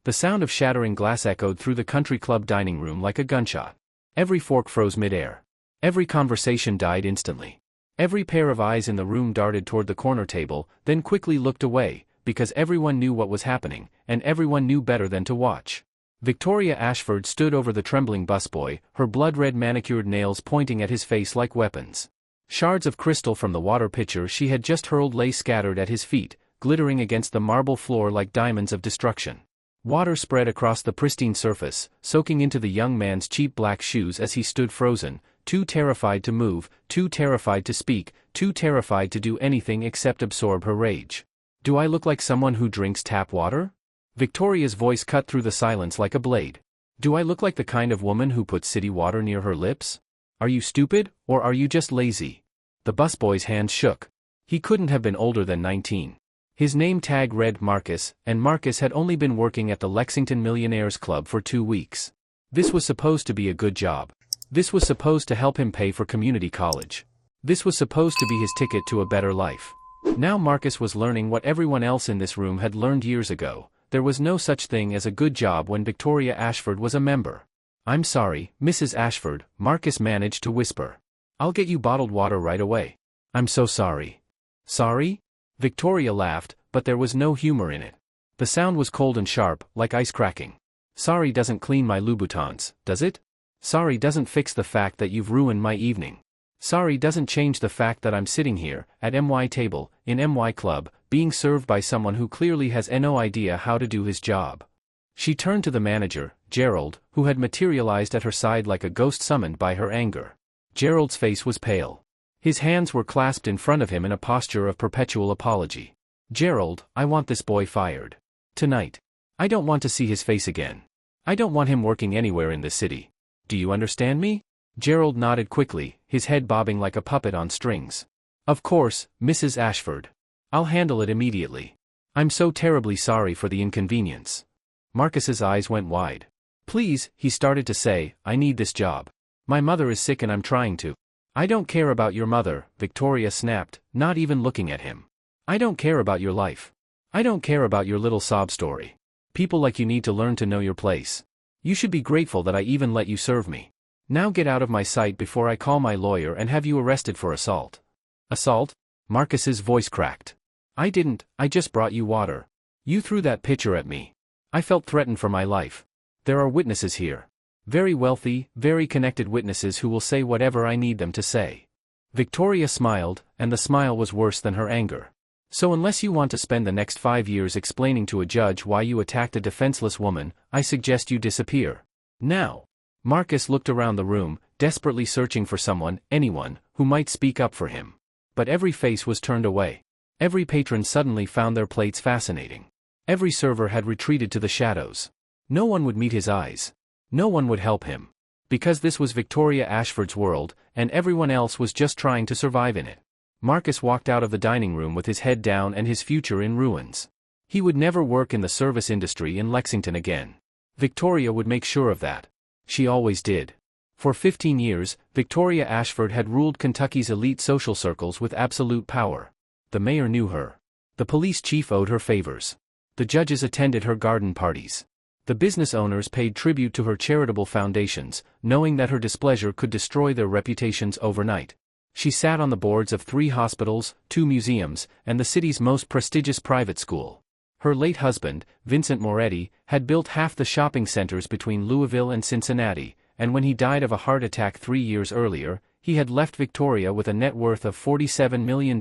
The sound of shattering glass echoed through the country club dining room like a gunshot. Every fork froze midair. Every conversation died instantly. Every pair of eyes in the room darted toward the corner table, then quickly looked away, because everyone knew what was happening, and everyone knew better than to watch. Victoria Ashford stood over the trembling busboy, her blood-red manicured nails pointing at his face like weapons. Shards of crystal from the water pitcher she had just hurled lay scattered at his feet, glittering against the marble floor like diamonds of destruction. Water spread across the pristine surface, soaking into the young man's cheap black shoes as he stood frozen, too terrified to move, too terrified to speak, too terrified to do anything except absorb her rage. "Do I look like someone who drinks tap water?" Victoria's voice cut through the silence like a blade. "Do I look like the kind of woman who puts city water near her lips? Are you stupid, or are you just lazy?" The busboy's hands shook. He couldn't have been older than 19. His name tag read Marcus, and Marcus had only been working at the Lexington Millionaires Club for 2 weeks. This was supposed to be a good job. This was supposed to help him pay for community college. This was supposed to be his ticket to a better life. Now Marcus was learning what everyone else in this room had learned years ago. There was no such thing as a good job when Victoria Ashford was a member. "I'm sorry, Mrs. Ashford," Marcus managed to whisper. "I'll get you bottled water right away." "I'm so sorry." "Sorry?" Victoria laughed, but there was no humor in it. The sound was cold and sharp, like ice cracking. "Sorry doesn't clean my Louboutins, does it? Sorry doesn't fix the fact that you've ruined my evening. Sorry doesn't change the fact that I'm sitting here, at MY table, in MY club, being served by someone who clearly has no idea how to do his job." She turned to the manager, Gerald, who had materialized at her side like a ghost summoned by her anger. Gerald's face was pale. His hands were clasped in front of him in a posture of perpetual apology. "Gerald, I want this boy fired. Tonight. I don't want to see his face again. I don't want him working anywhere in this city. Do you understand me?" Gerald nodded quickly, his head bobbing like a puppet on strings. "Of course, Mrs. Ashford. I'll handle it immediately. I'm so terribly sorry for the inconvenience." Marcus's eyes went wide. "Please," he started to say, "I need this job. My mother is sick and I'm trying to." "I don't care about your mother," Victoria snapped, not even looking at him. "I don't care about your life. I don't care about your little sob story. People like you need to learn to know your place. You should be grateful that I even let you serve me. Now get out of my sight before I call my lawyer and have you arrested for assault." "Assault?" Marcus's voice cracked. I just brought you water. You threw that pitcher at me. I felt threatened for my life. There are witnesses here. Very wealthy, very connected witnesses who will say whatever I need them to say." Victoria smiled, and the smile was worse than her anger. "So unless you want to spend the next 5 years explaining to a judge why you attacked a defenseless woman, I suggest you disappear. Now." Marcus looked around the room, desperately searching for someone, anyone, who might speak up for him. But every face was turned away. Every patron suddenly found their plates fascinating. Every server had retreated to the shadows. No one would meet his eyes. No one would help him. Because this was Victoria Ashford's world, and everyone else was just trying to survive in it. Marcus walked out of the dining room with his head down and his future in ruins. He would never work in the service industry in Lexington again. Victoria would make sure of that. She always did. For 15 years, Victoria Ashford had ruled Kentucky's elite social circles with absolute power. The mayor knew her. The police chief owed her favors. The judges attended her garden parties. The business owners paid tribute to her charitable foundations, knowing that her displeasure could destroy their reputations overnight. She sat on the boards of 3 hospitals, 2 museums, and the city's most prestigious private school. Her late husband, Vincent Moretti, had built half the shopping centers between Louisville and Cincinnati, and when he died of a heart attack 3 years earlier, he had left Victoria with a net worth of $47 million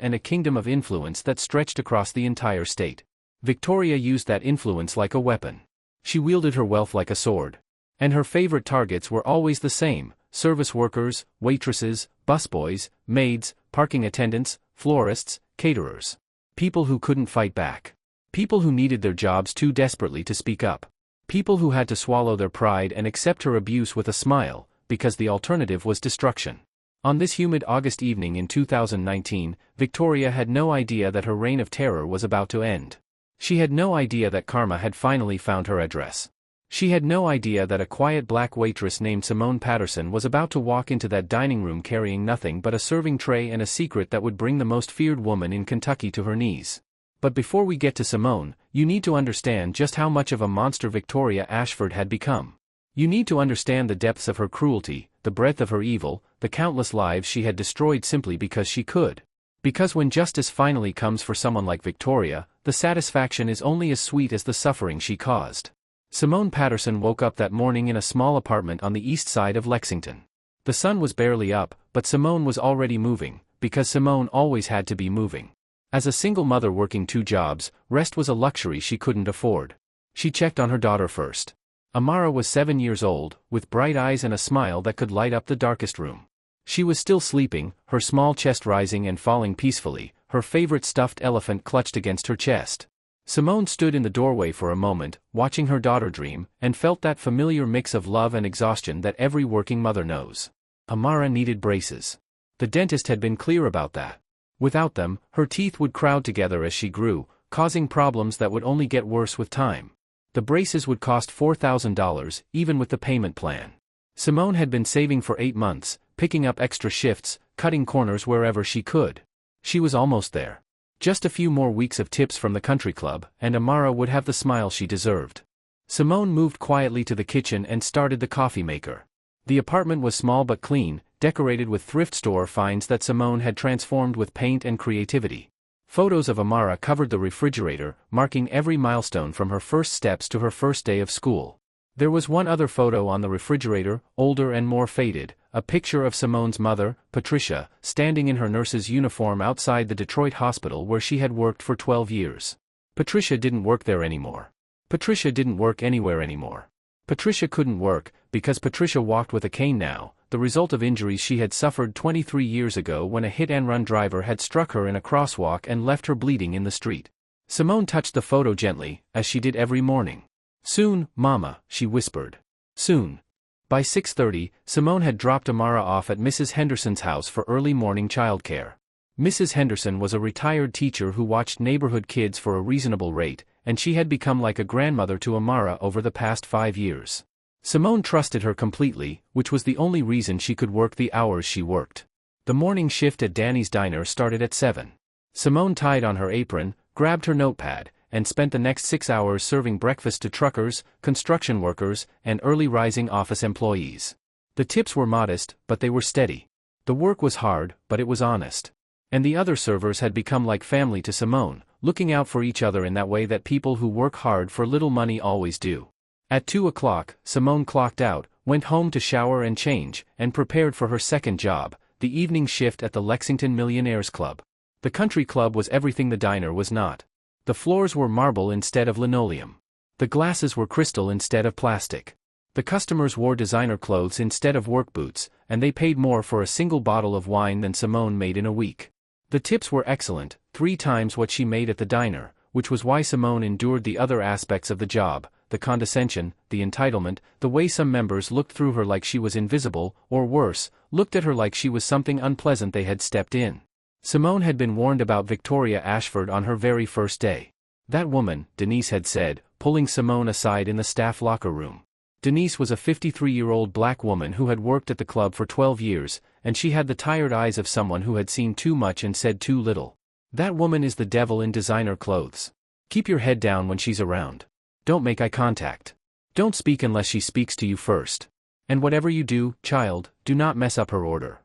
and a kingdom of influence that stretched across the entire state. Victoria used that influence like a weapon. She wielded her wealth like a sword. And her favorite targets were always the same: service workers, waitresses, busboys, maids, parking attendants, florists, caterers. People who couldn't fight back. People who needed their jobs too desperately to speak up. People who had to swallow their pride and accept her abuse with a smile, because the alternative was destruction. On this humid August evening in 2019, Victoria had no idea that her reign of terror was about to end. She had no idea that karma had finally found her address. She had no idea that a quiet black waitress named Simone Patterson was about to walk into that dining room carrying nothing but a serving tray and a secret that would bring the most feared woman in Kentucky to her knees. But before we get to Simone, you need to understand just how much of a monster Victoria Ashford had become. You need to understand the depths of her cruelty, the breadth of her evil, the countless lives she had destroyed simply because she could. Because when justice finally comes for someone like Victoria, the satisfaction is only as sweet as the suffering she caused. Simone Patterson woke up that morning in a small apartment on the east side of Lexington. The sun was barely up, but Simone was already moving, because Simone always had to be moving. As a single mother working 2 jobs, rest was a luxury she couldn't afford. She checked on her daughter first. Amara was 7 years old, with bright eyes and a smile that could light up the darkest room. She was still sleeping, her small chest rising and falling peacefully, her favorite stuffed elephant clutched against her chest. Simone stood in the doorway for a moment, watching her daughter dream, and felt that familiar mix of love and exhaustion that every working mother knows. Amara needed braces. The dentist had been clear about that. Without them, her teeth would crowd together as she grew, causing problems that would only get worse with time. The braces would cost $4,000, even with the payment plan. Simone had been saving for 8 months, picking up extra shifts, cutting corners wherever she could. She was almost there. Just a few more weeks of tips from the country club, and Amara would have the smile she deserved. Simone moved quietly to the kitchen and started the coffee maker. The apartment was small but clean, decorated with thrift store finds that Simone had transformed with paint and creativity. Photos of Amara covered the refrigerator, marking every milestone from her first steps to her first day of school. There was one other photo on the refrigerator, older and more faded, a picture of Simone's mother, Patricia, standing in her nurse's uniform outside the Detroit hospital where she had worked for 12 years. Patricia didn't work there anymore. Patricia didn't work anywhere anymore. Patricia couldn't work, because Patricia walked with a cane now, the result of injuries she had suffered 23 years ago when a hit-and-run driver had struck her in a crosswalk and left her bleeding in the street. Simone touched the photo gently, as she did every morning. "Soon, Mama," she whispered. "Soon." By 6:30, Simone had dropped Amara off at Mrs. Henderson's house for early morning childcare. Mrs. Henderson was a retired teacher who watched neighborhood kids for a reasonable rate, and she had become like a grandmother to Amara over the past 5 years. Simone trusted her completely, which was the only reason she could work the hours she worked. The morning shift at Danny's Diner started at 7. Simone tied on her apron, grabbed her notepad, and spent the next 6 hours serving breakfast to truckers, construction workers, and early-rising office employees. The tips were modest, but they were steady. The work was hard, but it was honest. And the other servers had become like family to Simone, looking out for each other in that way that people who work hard for little money always do. At 2 o'clock, Simone clocked out, went home to shower and change, and prepared for her second job, the evening shift at the Lexington Millionaires Club. The country club was everything the diner was not. The floors were marble instead of linoleum. The glasses were crystal instead of plastic. The customers wore designer clothes instead of work boots, and they paid more for a single bottle of wine than Simone made in a week. The tips were excellent, 3 times what she made at the diner, which was why Simone endured the other aspects of the job, the condescension, the entitlement, the way some members looked through her like she was invisible, or worse, looked at her like she was something unpleasant they had stepped in. Simone had been warned about Victoria Ashford on her very first day. "That woman," Denise had said, pulling Simone aside in the staff locker room. Denise was a 53-year-old black woman who had worked at the club for 12 years, and she had the tired eyes of someone who had seen too much and said too little. "That woman is the devil in designer clothes. Keep your head down when she's around. Don't make eye contact. Don't speak unless she speaks to you first. And whatever you do, child, do not mess up her order."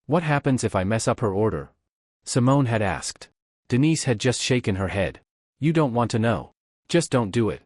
"What happens if I mess up her order?" Simone had asked. Denise had just shaken her head. "You don't want to know. Just don't do it."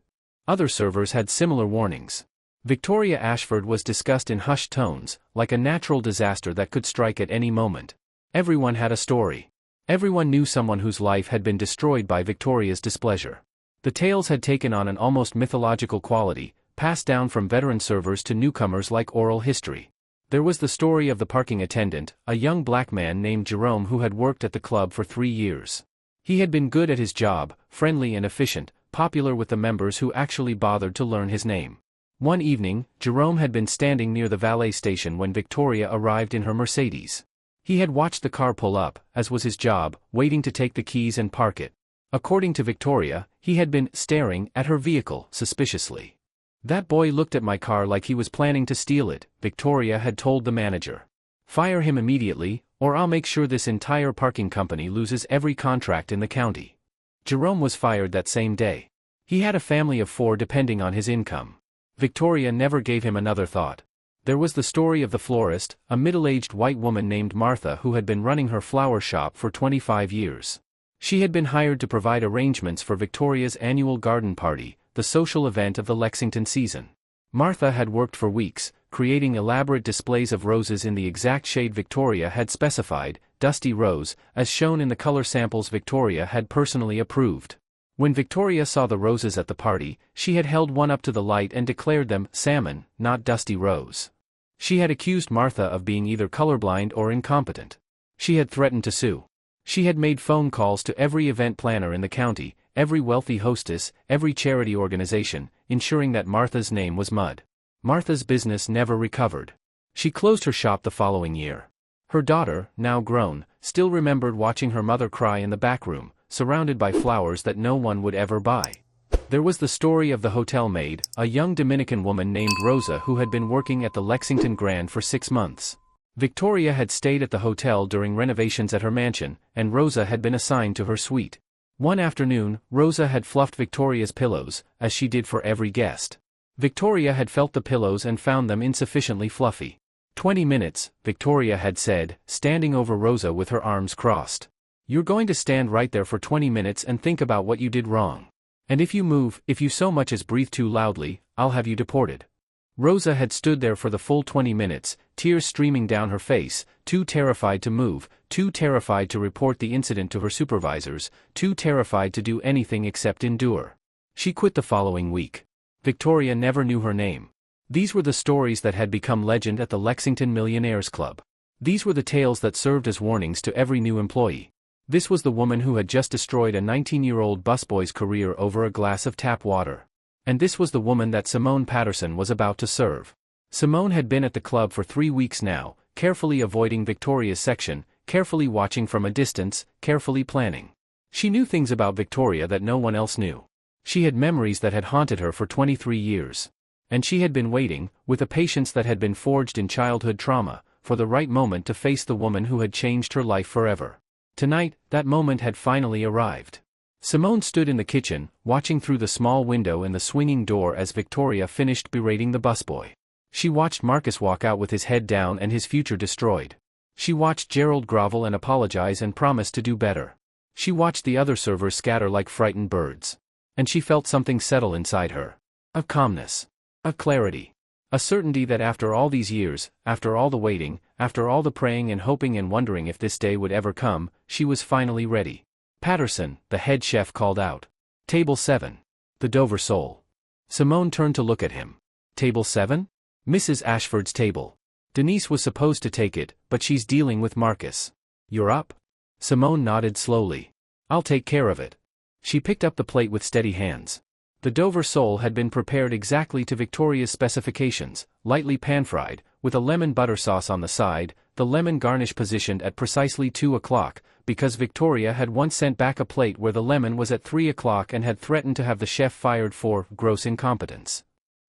Other servers had similar warnings. Victoria Ashford was discussed in hushed tones, like a natural disaster that could strike at any moment. Everyone had a story. Everyone knew someone whose life had been destroyed by Victoria's displeasure. The tales had taken on an almost mythological quality, passed down from veteran servers to newcomers like oral history. There was the story of the parking attendant, a young black man named Jerome who had worked at the club for 3 years. He had been good at his job, friendly and efficient, popular with the members who actually bothered to learn his name. One evening, Jerome had been standing near the valet station when Victoria arrived in her Mercedes. He had watched the car pull up, as was his job, waiting to take the keys and park it. According to Victoria, he had been staring at her vehicle suspiciously. "That boy looked at my car like he was planning to steal it," Victoria had told the manager. "Fire him immediately, or I'll make sure this entire parking company loses every contract in the county." Jerome was fired that same day. He had a family of 4 depending on his income. Victoria never gave him another thought. There was the story of the florist, a middle-aged white woman named Martha who had been running her flower shop for 25 years. She had been hired to provide arrangements for Victoria's annual garden party, the social event of the Lexington season. Martha had worked for weeks, creating elaborate displays of roses in the exact shade Victoria had specified, dusty rose, as shown in the color samples Victoria had personally approved. When Victoria saw the roses at the party, she had held one up to the light and declared them salmon, not dusty rose. She had accused Martha of being either colorblind or incompetent. She had threatened to sue. She had made phone calls to every event planner in the county, every wealthy hostess, every charity organization, ensuring that Martha's name was mud. Martha's business never recovered. She closed her shop the following year. Her daughter, now grown, still remembered watching her mother cry in the back room, surrounded by flowers that no one would ever buy. There was the story of the hotel maid, a young Dominican woman named Rosa who had been working at the Lexington Grand for 6 months. Victoria had stayed at the hotel during renovations at her mansion, and Rosa had been assigned to her suite. One afternoon, Rosa had fluffed Victoria's pillows, as she did for every guest. Victoria had felt the pillows and found them insufficiently fluffy. 20 minutes, Victoria had said, standing over Rosa with her arms crossed. You're going to stand right there for 20 minutes and think about what you did wrong. And if you move, if you so much as breathe too loudly, I'll have you deported. Rosa had stood there for the full 20 minutes, tears streaming down her face, too terrified to move, too terrified to report the incident to her supervisors, too terrified to do anything except endure. She quit the following week. Victoria never knew her name. These were the stories that had become legend at the Lexington Millionaires Club. These were the tales that served as warnings to every new employee. This was the woman who had just destroyed a 19-year-old busboy's career over a glass of tap water. And this was the woman that Simone Patterson was about to serve. Simone had been at the club for 3 weeks now, carefully avoiding Victoria's section, carefully watching from a distance, carefully planning. She knew things about Victoria that no one else knew. She had memories that had haunted her for 23 years. And she had been waiting, with a patience that had been forged in childhood trauma, for the right moment to face the woman who had changed her life forever. Tonight, that moment had finally arrived. Simone stood in the kitchen, watching through the small window in the swinging door as Victoria finished berating the busboy. She watched Marcus walk out with his head down and his future destroyed. She watched Gerald grovel and apologize and promise to do better. She watched the other servers scatter like frightened birds. And she felt something settle inside her. A calmness. A clarity. A certainty that after all these years, after all the waiting, after all the praying and hoping and wondering if this day would ever come, she was finally ready. Patterson, the head chef, called out. Table 7. The Dover Sole. Simone turned to look at him. Table 7? Mrs. Ashford's table. Denise was supposed to take it, but she's dealing with Marcus. You're up? Simone nodded slowly. I'll take care of it. She picked up the plate with steady hands. The Dover sole had been prepared exactly to Victoria's specifications, lightly pan-fried, with a lemon butter sauce on the side, the lemon garnish positioned at precisely 2 o'clock, because Victoria had once sent back a plate where the lemon was at 3 o'clock and had threatened to have the chef fired for gross incompetence.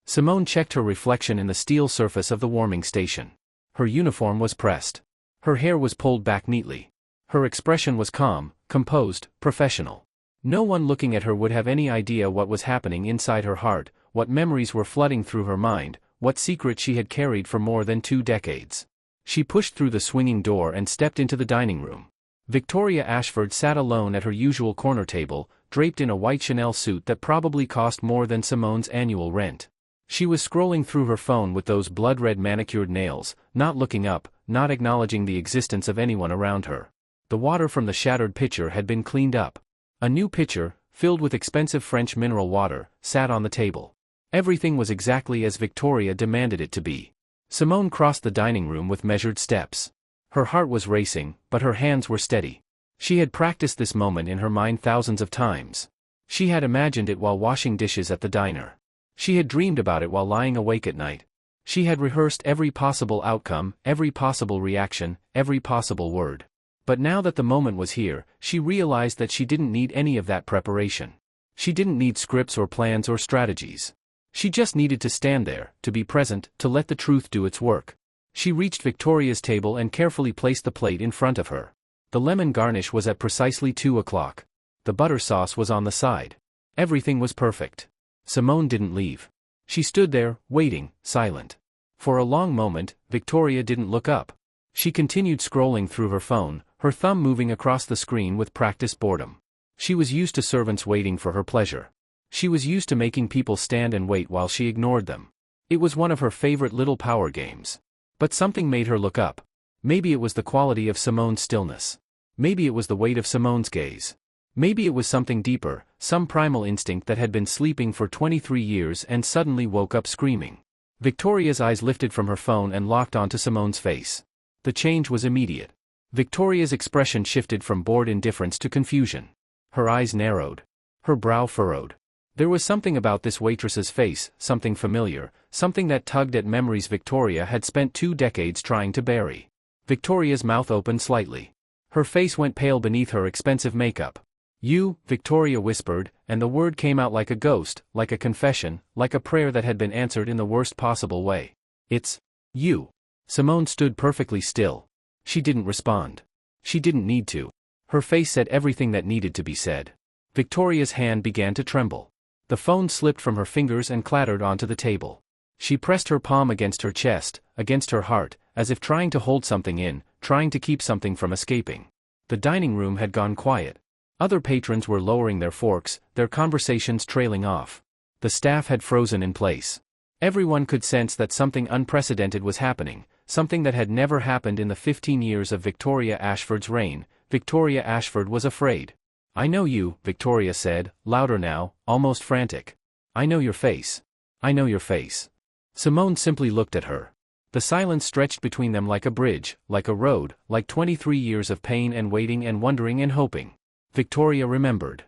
Simone checked her reflection in the steel surface of the warming station. Her uniform was pressed. Her hair was pulled back neatly. Her expression was calm, composed, professional. No one looking at her would have any idea what was happening inside her heart, what memories were flooding through her mind, what secret she had carried for more than 2 decades. She pushed through the swinging door and stepped into the dining room. Victoria Ashford sat alone at her usual corner table, draped in a white Chanel suit that probably cost more than Simone's annual rent. She was scrolling through her phone with those blood-red manicured nails, not looking up, not acknowledging the existence of anyone around her. The water from the shattered pitcher had been cleaned up. A new pitcher, filled with expensive French mineral water, sat on the table. Everything was exactly as Victoria demanded it to be. Simone crossed the dining room with measured steps. Her heart was racing, but her hands were steady. She had practiced this moment in her mind thousands of times. She had imagined it while washing dishes at the diner. She had dreamed about it while lying awake at night. She had rehearsed every possible outcome, every possible reaction, every possible word. But now that the moment was here, she realized that she didn't need any of that preparation. She didn't need scripts or plans or strategies. She just needed to stand there, to be present, to let the truth do its work. She reached Victoria's table and carefully placed the plate in front of her. The lemon garnish was at precisely 2 o'clock. The butter sauce was on the side. Everything was perfect. Simone didn't leave. She stood there, waiting, silent. For a long moment, Victoria didn't look up. She continued scrolling through her phone, her thumb moving across the screen with practiced boredom. She was used to servants waiting for her pleasure. She was used to making people stand and wait while she ignored them. It was one of her favorite little power games. But something made her look up. Maybe it was the quality of Simone's stillness. Maybe it was the weight of Simone's gaze. Maybe it was something deeper, some primal instinct that had been sleeping for 23 years and suddenly woke up screaming. Victoria's eyes lifted from her phone and locked onto Simone's face. The change was immediate. Victoria's expression shifted from bored indifference to confusion. Her eyes narrowed. Her brow furrowed. There was something about this waitress's face, something familiar, something that tugged at memories Victoria had spent 2 decades trying to bury. Victoria's mouth opened slightly. Her face went pale beneath her expensive makeup. "You," Victoria whispered, and the word came out like a ghost, like a confession, like a prayer that had been answered in the worst possible way. "It's you." Simone stood perfectly still. She didn't respond. She didn't need to. Her face said everything that needed to be said. Victoria's hand began to tremble. The phone slipped from her fingers and clattered onto the table. She pressed her palm against her chest, against her heart, as if trying to hold something in, trying to keep something from escaping. The dining room had gone quiet. Other patrons were lowering their forks, their conversations trailing off. The staff had frozen in place. Everyone could sense that something unprecedented was happening, something that had never happened in the 15 years of Victoria Ashford's reign. Victoria Ashford was afraid. "I know you," Victoria said, louder now, almost frantic. "I know your face. I know your face." Simone simply looked at her. The silence stretched between them like a bridge, like a road, like 23 years of pain and waiting and wondering and hoping. Victoria remembered.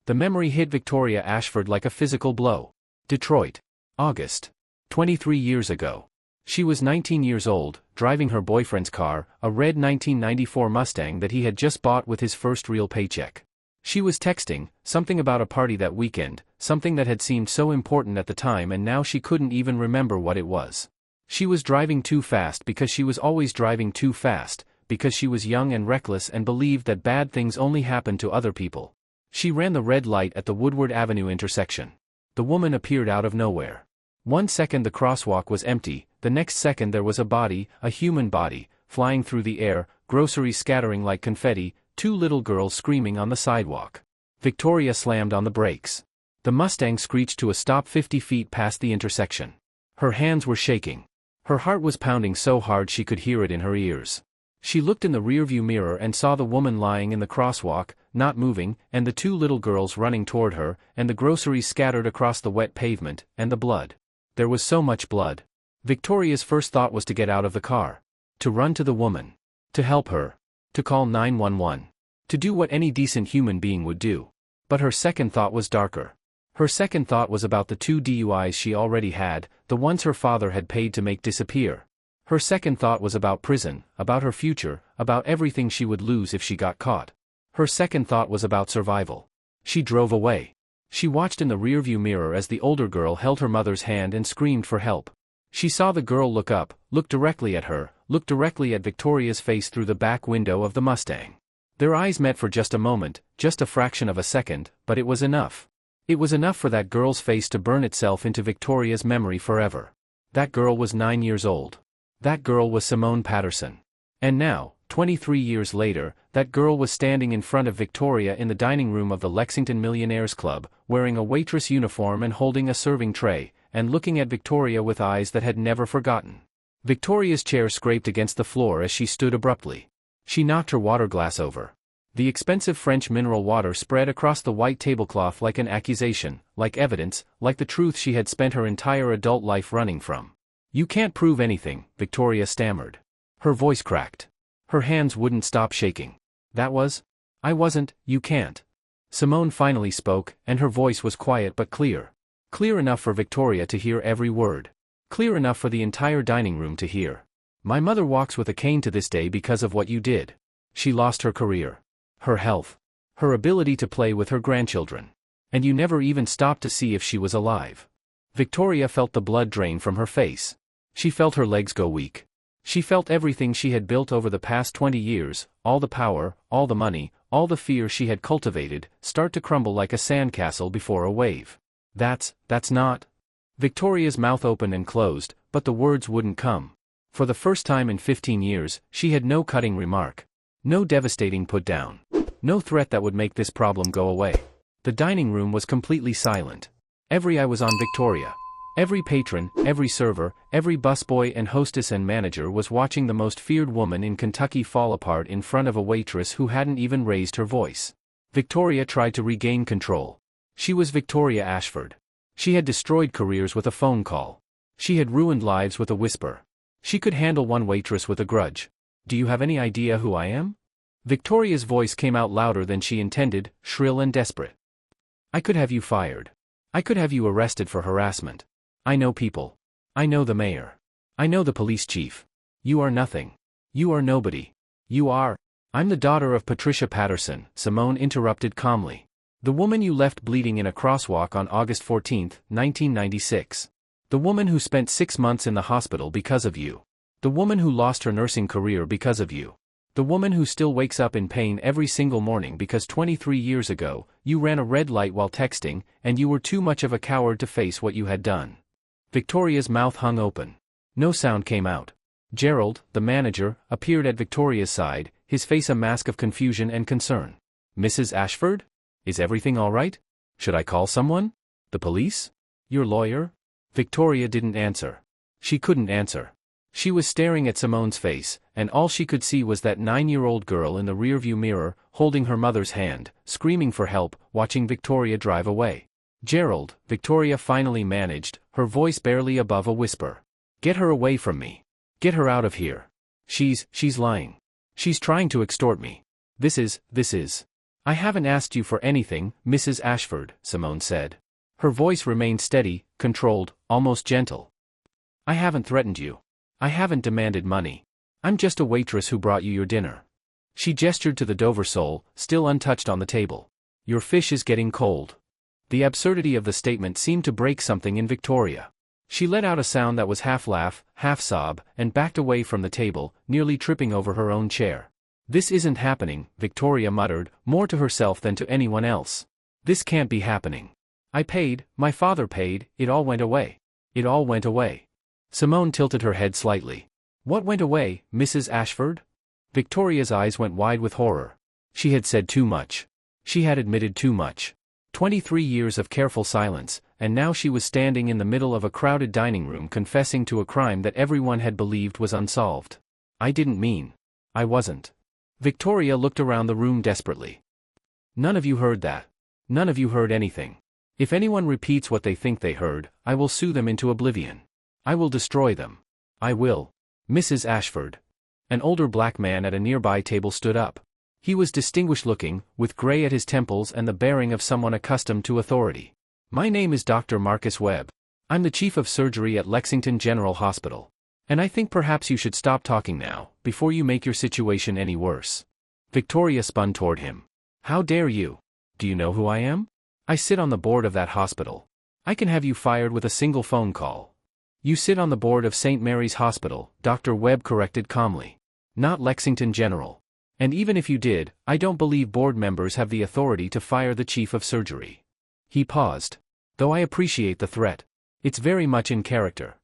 The memory hit Victoria Ashford like a physical blow. Detroit. August. 23 years ago. She was 19 years old, driving her boyfriend's car, a red 1994 Mustang that he had just bought with his first real paycheck. She was texting, something about a party that weekend, something that had seemed so important at the time and now she couldn't even remember what it was. She was driving too fast because she was always driving too fast, because she was young and reckless and believed that bad things only happened to other people. She ran the red light at the Woodward Avenue intersection. The woman appeared out of nowhere. 1 second the crosswalk was empty, the next second there was a body, a human body, flying through the air, groceries scattering like confetti, 2 little girls screaming on the sidewalk. Victoria slammed on the brakes. The Mustang screeched to a stop 50 feet past the intersection. Her hands were shaking. Her heart was pounding so hard she could hear it in her ears. She looked in the rearview mirror and saw the woman lying in the crosswalk, not moving, and the 2 little girls running toward her, and the groceries scattered across the wet pavement, and the blood. There was so much blood. Victoria's first thought was to get out of the car. To run to the woman. To help her. To call 911. To do what any decent human being would do. But her second thought was darker. Her second thought was about the 2 DUIs she already had, the ones her father had paid to make disappear. Her second thought was about prison, about her future, about everything she would lose if she got caught. Her second thought was about survival. She drove away. She watched in the rearview mirror as the older girl held her mother's hand and screamed for help. She saw the girl look up, look directly at her, look directly at Victoria's face through the back window of the Mustang. Their eyes met for just a moment, just a fraction of a second, but it was enough. It was enough for that girl's face to burn itself into Victoria's memory forever. That girl was 9 years old. That girl was Simone Patterson. And now, 23 years later, that girl was standing in front of Victoria in the dining room of the Lexington Millionaires Club, wearing a waitress uniform and holding a serving tray, and looking at Victoria with eyes that had never forgotten. Victoria's chair scraped against the floor as she stood abruptly. She knocked her water glass over. The expensive French mineral water spread across the white tablecloth like an accusation, like evidence, like the truth she had spent her entire adult life running from. "You can't prove anything," Victoria stammered. Her voice cracked. Her hands wouldn't stop shaking. I wasn't, you can't." Simone finally spoke, and her voice was quiet but clear. Clear enough for Victoria to hear every word. Clear enough for the entire dining room to hear. "My mother walks with a cane to this day because of what you did. She lost her career. Her health. Her ability to play with her grandchildren. And you never even stopped to see if she was alive." Victoria felt the blood drain from her face. She felt her legs go weak. She felt everything she had built over the past 20 years, all the power, all the money, all the fear she had cultivated, start to crumble like a sandcastle before a wave. That's not. Victoria's mouth opened and closed, but the words wouldn't come. For the first time in 15 years, she had no cutting remark. No devastating put-down. No threat that would make this problem go away. The dining room was completely silent. Every eye was on Victoria. Every patron, every server, every busboy and hostess and manager was watching the most feared woman in Kentucky fall apart in front of a waitress who hadn't even raised her voice. Victoria tried to regain control. She was Victoria Ashford. She had destroyed careers with a phone call. She had ruined lives with a whisper. She could handle one waitress with a grudge. Do you have any idea who I am? Victoria's voice came out louder than she intended, shrill and desperate. I could have you fired. I could have you arrested for harassment. I know people. I know the mayor. I know the police chief. You are nothing. You are nobody. You are. I'm the daughter of Patricia Patterson, Simone interrupted calmly. The woman you left bleeding in a crosswalk on August 14, 1996. The woman who spent 6 months in the hospital because of you. The woman who lost her nursing career because of you. The woman who still wakes up in pain every single morning because 23 years ago, you ran a red light while texting, and you were too much of a coward to face what you had done. Victoria's mouth hung open. No sound came out. Gerald, the manager, appeared at Victoria's side, his face a mask of confusion and concern. Mrs. Ashford? Is everything all right? Should I call someone? The police? Your lawyer? Victoria didn't answer. She couldn't answer. She was staring at Simone's face, and all she could see was that 9-year-old girl in the rearview mirror, holding her mother's hand, screaming for help, watching Victoria drive away. Gerald, Victoria finally managed, her voice barely above a whisper. Get her away from me. Get her out of here. She's lying. She's trying to extort me. This is. I haven't asked you for anything, Mrs. Ashford, Simone said. Her voice remained steady, controlled, almost gentle. I haven't threatened you. I haven't demanded money. I'm just a waitress who brought you your dinner. She gestured to the Dover sole, still untouched on the table. Your fish is getting cold. The absurdity of the statement seemed to break something in Victoria. She let out a sound that was half laugh, half sob, and backed away from the table, nearly tripping over her own chair. This isn't happening, Victoria muttered, more to herself than to anyone else. This can't be happening. I paid, my father paid, it all went away. It all went away. Simone tilted her head slightly. What went away, Mrs. Ashford? Victoria's eyes went wide with horror. She had said too much. She had admitted too much. 23 years of careful silence, and now she was standing in the middle of a crowded dining room confessing to a crime that everyone had believed was unsolved. I didn't mean. I wasn't. Victoria looked around the room desperately. None of you heard that. None of you heard anything. If anyone repeats what they think they heard, I will sue them into oblivion. I will destroy them. I will. Mrs. Ashford. An older black man at a nearby table stood up. He was distinguished-looking, with gray at his temples and the bearing of someone accustomed to authority. My name is Dr. Marcus Webb. I'm the chief of surgery at Lexington General Hospital. And I think perhaps you should stop talking now, before you make your situation any worse. Victoria spun toward him. How dare you? Do you know who I am? I sit on the board of that hospital. I can have you fired with a single phone call. You sit on the board of St. Mary's Hospital, Dr. Webb corrected calmly. Not Lexington General. And even if you did, I don't believe board members have the authority to fire the chief of surgery. He paused. Though I appreciate the threat. It's very much in character.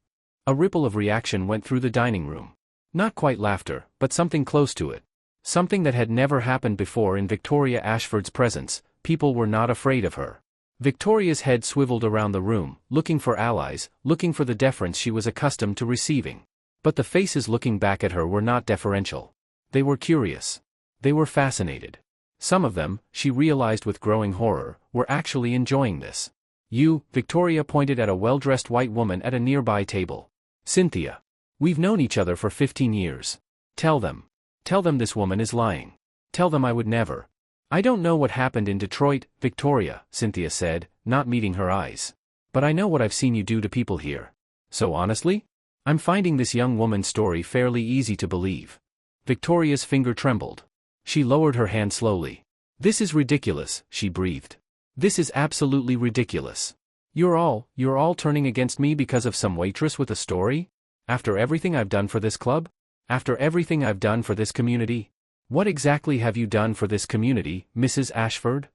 A ripple of reaction went through the dining room. Not quite laughter, but something close to it. Something that had never happened before in Victoria Ashford's presence. People were not afraid of her. Victoria's head swiveled around the room, looking for allies, looking for the deference she was accustomed to receiving. But the faces looking back at her were not deferential. They were curious. They were fascinated. Some of them, she realized with growing horror, were actually enjoying this. You, Victoria pointed at a well-dressed white woman at a nearby table. Cynthia. We've known each other for 15 years. Tell them. Tell them this woman is lying. Tell them I would never. I don't know what happened in Detroit, Victoria, Cynthia said, not meeting her eyes. But I know what I've seen you do to people here. So honestly? I'm finding this young woman's story fairly easy to believe. Victoria's finger trembled. She lowered her hand slowly. This is ridiculous, she breathed. This is absolutely ridiculous. You're all turning against me because of some waitress with a story? After everything I've done for this club? After everything I've done for this community? What exactly have you done for this community, Mrs. Ashford?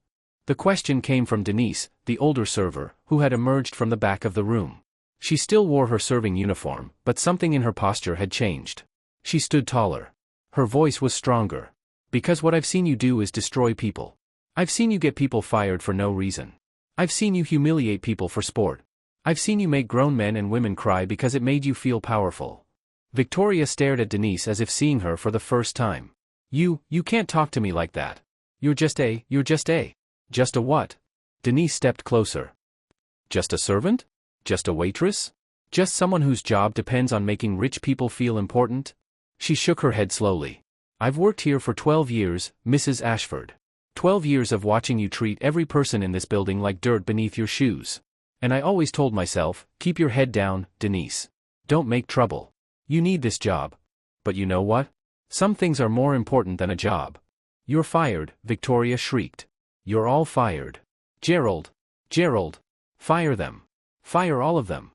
The question came from Denise, the older server, who had emerged from the back of the room. She still wore her serving uniform, but something in her posture had changed. She stood taller. Her voice was stronger. Because what I've seen you do is destroy people. I've seen you get people fired for no reason. I've seen you humiliate people for sport. I've seen you make grown men and women cry because it made you feel powerful. Victoria stared at Denise as if seeing her for the first time. You can't talk to me like that. You're just a. Just a what? Denise stepped closer. Just a servant? Just a waitress? Just someone whose job depends on making rich people feel important? She shook her head slowly. I've worked here for 12 years, Mrs. Ashford. 12 years of watching you treat every person in this building like dirt beneath your shoes. And I always told myself, keep your head down, Denise. Don't make trouble. You need this job. But you know what? Some things are more important than a job. You're fired, Victoria shrieked. You're all fired. Gerald. Fire them. Fire all of them.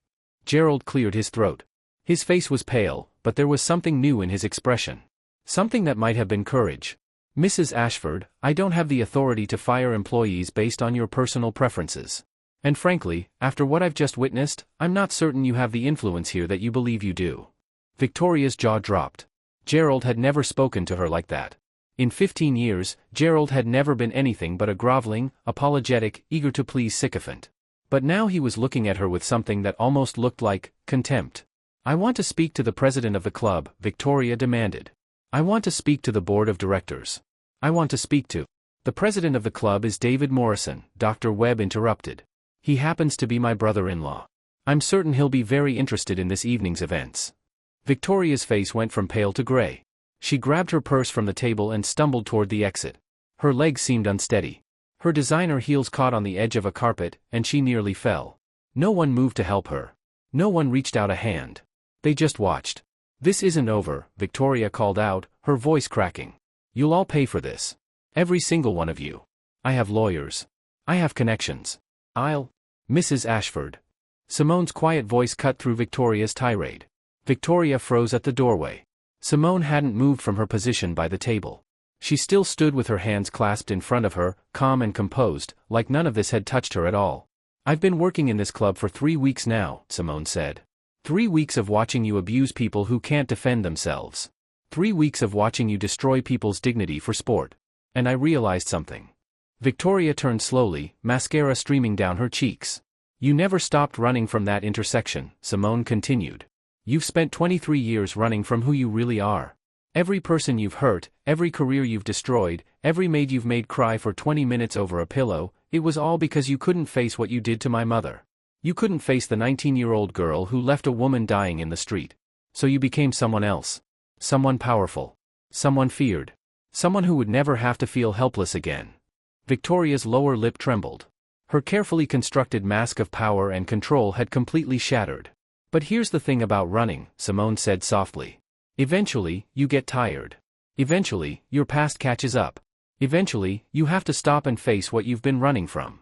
Gerald cleared his throat. His face was pale, but there was something new in his expression. Something that might have been courage. Mrs. Ashford, I don't have the authority to fire employees based on your personal preferences. And frankly, after what I've just witnessed, I'm not certain you have the influence here that you believe you do. Victoria's jaw dropped. Gerald had never spoken to her like that. In 15 years, Gerald had never been anything but a groveling, apologetic, eager-to-please sycophant. But now he was looking at her with something that almost looked like contempt. I want to speak to the president of the club, Victoria demanded. I want to speak to the board of directors. I want to speak to. The president of the club is David Morrison, Dr. Webb interrupted. He happens to be my brother-in-law. I'm certain he'll be very interested in this evening's events. Victoria's face went from pale to gray. She grabbed her purse from the table and stumbled toward the exit. Her legs seemed unsteady. Her designer heels caught on the edge of a carpet, and she nearly fell. No one moved to help her. No one reached out a hand. They just watched. This isn't over, Victoria called out, her voice cracking. You'll all pay for this. Every single one of you. I have lawyers. I have connections. Mrs. Ashford. Simone's quiet voice cut through Victoria's tirade. Victoria froze at the doorway. Simone hadn't moved from her position by the table. She still stood with her hands clasped in front of her, calm and composed, like none of this had touched her at all. I've been working in this club for 3 weeks now, Simone said. 3 weeks of watching you abuse people who can't defend themselves. 3 weeks of watching you destroy people's dignity for sport. And I realized something. Victoria turned slowly, mascara streaming down her cheeks. You never stopped running from that intersection, Simone continued. You've spent 23 years running from who you really are. Every person you've hurt, every career you've destroyed, every maid you've made cry for 20 minutes over a pillow, it was all because you couldn't face what you did to my mother. You couldn't face the 19-year-old girl who left a woman dying in the street. So you became someone else. Someone powerful. Someone feared. Someone who would never have to feel helpless again. Victoria's lower lip trembled. Her carefully constructed mask of power and control had completely shattered. But here's the thing about running, Simone said softly. Eventually, you get tired. Eventually, your past catches up. Eventually, you have to stop and face what you've been running from.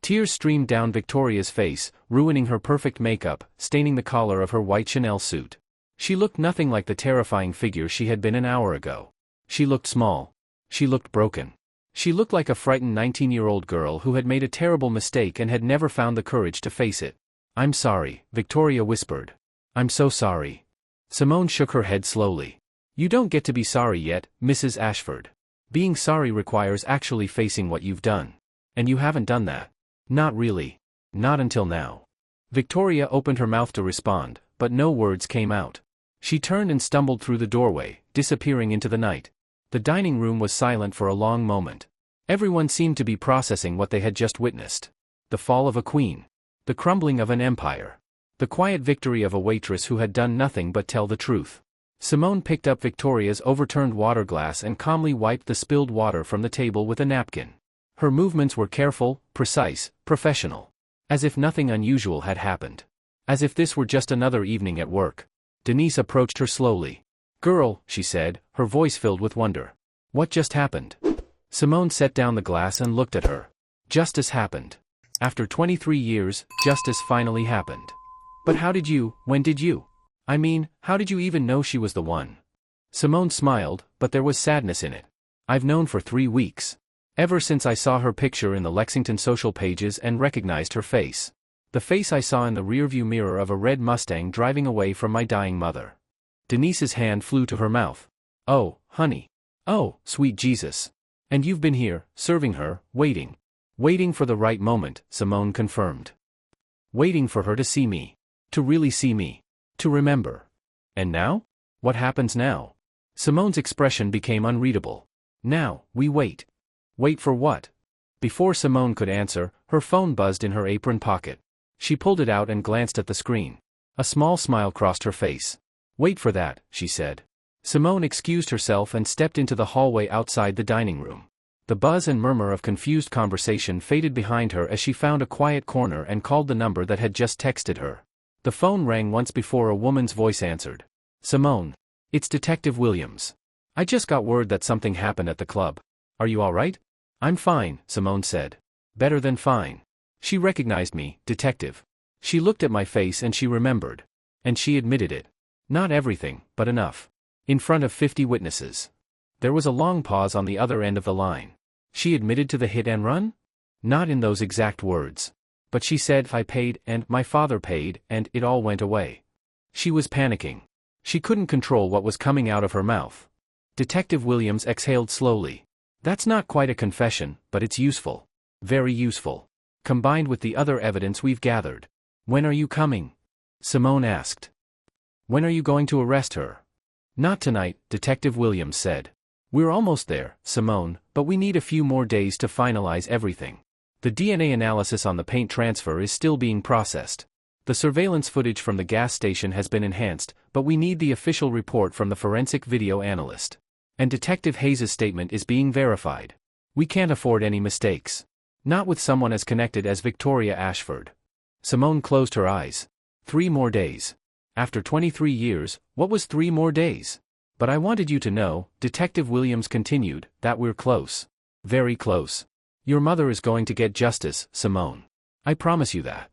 Tears streamed down Victoria's face, ruining her perfect makeup, staining the collar of her white Chanel suit. She looked nothing like the terrifying figure she had been an hour ago. She looked small. She looked broken. She looked like a frightened 19-year-old girl who had made a terrible mistake and had never found the courage to face it. I'm sorry, Victoria whispered. I'm so sorry. Simone shook her head slowly. You don't get to be sorry yet, Mrs. Ashford. Being sorry requires actually facing what you've done. And you haven't done that. Not really. Not until now. Victoria opened her mouth to respond, but no words came out. She turned and stumbled through the doorway, disappearing into the night. The dining room was silent for a long moment. Everyone seemed to be processing what they had just witnessed. The fall of a queen. The crumbling of an empire. The quiet victory of a waitress who had done nothing but tell the truth. Simone picked up Victoria's overturned water glass and calmly wiped the spilled water from the table with a napkin. Her movements were careful, precise, professional. As if nothing unusual had happened. As if this were just another evening at work. Denise approached her slowly. Girl, she said, her voice filled with wonder. What just happened? Simone set down the glass and looked at her. Justice happened. After 23 years, justice finally happened. But when did you? I mean, how did you even know she was the one? Simone smiled, but there was sadness in it. I've known for 3 weeks. Ever since I saw her picture in the Lexington social pages and recognized her face. The face I saw in the rearview mirror of a red Mustang driving away from my dying mother. Denise's hand flew to her mouth. Oh, honey. Oh, sweet Jesus. And you've been here, serving her, waiting. Waiting for the right moment, Simone confirmed. Waiting for her to see me. To really see me. To remember. And now? What happens now? Simone's expression became unreadable. Now, we wait. Wait for what? Before Simone could answer, her phone buzzed in her apron pocket. She pulled it out and glanced at the screen. A small smile crossed her face. Wait for that, she said. Simone excused herself and stepped into the hallway outside the dining room. The buzz and murmur of confused conversation faded behind her as she found a quiet corner and called the number that had just texted her. The phone rang once before a woman's voice answered. Simone. It's Detective Williams. I just got word that something happened at the club. Are you all right? I'm fine, Simone said. Better than fine. She recognized me, Detective. She looked at my face and she remembered. And she admitted it. Not everything, but enough. In front of 50 witnesses. There was a long pause on the other end of the line. She admitted to the hit and run? Not in those exact words. But she said I paid, and my father paid, and it all went away. She was panicking. She couldn't control what was coming out of her mouth. Detective Williams exhaled slowly. That's not quite a confession, but it's useful. Very useful. Combined with the other evidence we've gathered. When are you coming? Simone asked. When are you going to arrest her? Not tonight, Detective Williams said. We're almost there, Simone, but we need a few more days to finalize everything. The DNA analysis on the paint transfer is still being processed. The surveillance footage from the gas station has been enhanced, but we need the official report from the forensic video analyst. And Detective Hayes' statement is being verified. We can't afford any mistakes. Not with someone as connected as Victoria Ashford. Simone closed her eyes. 3 more days. After 23 years, what was 3 more days? But I wanted you to know, Detective Williams continued, that we're close. Very close. Your mother is going to get justice, Simone. I promise you that.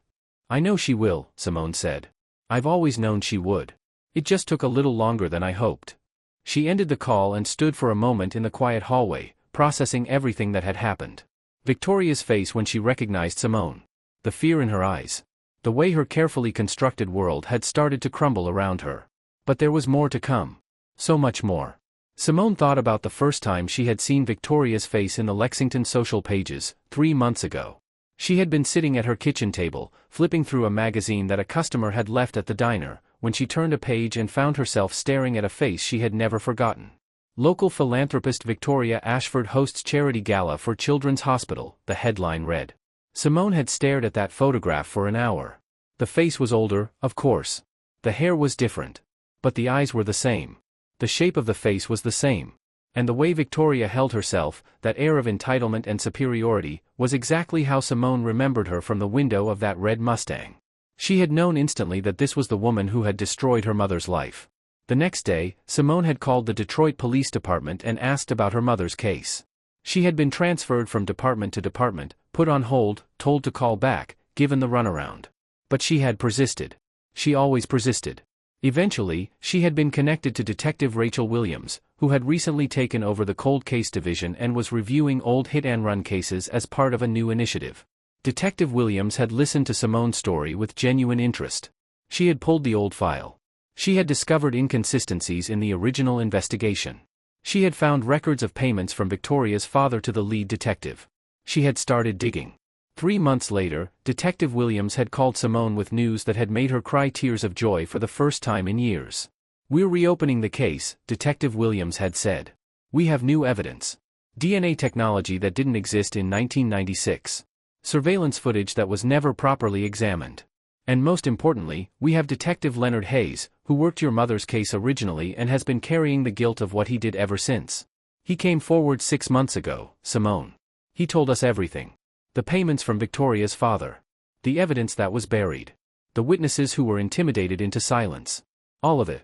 I know she will, Simone said. I've always known she would. It just took a little longer than I hoped. She ended the call and stood for a moment in the quiet hallway, processing everything that had happened. Victoria's face when she recognized Simone. The fear in her eyes. The way her carefully constructed world had started to crumble around her. But there was more to come. So much more. Simone thought about the first time she had seen Victoria's face in the Lexington social pages, 3 months ago. She had been sitting at her kitchen table, flipping through a magazine that a customer had left at the diner, when she turned a page and found herself staring at a face she had never forgotten. Local philanthropist Victoria Ashford hosts charity gala for Children's Hospital, the headline read. Simone had stared at that photograph for an hour. The face was older, of course. The hair was different. But the eyes were the same. The shape of the face was the same. And the way Victoria held herself, that air of entitlement and superiority, was exactly how Simone remembered her from the window of that red Mustang. She had known instantly that this was the woman who had destroyed her mother's life. The next day, Simone had called the Detroit Police Department and asked about her mother's case. She had been transferred from department to department, put on hold, told to call back, given the runaround. But she had persisted. She always persisted. Eventually, she had been connected to Detective Rachel Williams, who had recently taken over the cold case division and was reviewing old hit-and-run cases as part of a new initiative. Detective Williams had listened to Simone's story with genuine interest. She had pulled the old file. She had discovered inconsistencies in the original investigation. She had found records of payments from Victoria's father to the lead detective. She had started digging. 3 months later, Detective Williams had called Simone with news that had made her cry tears of joy for the first time in years. We're reopening the case, Detective Williams had said. We have new evidence. DNA technology that didn't exist in 1996. Surveillance footage that was never properly examined. And most importantly, we have Detective Leonard Hayes, who worked your mother's case originally and has been carrying the guilt of what he did ever since. He came forward 6 months ago, Simone. He told us everything. The payments from Victoria's father. The evidence that was buried. The witnesses who were intimidated into silence. All of it.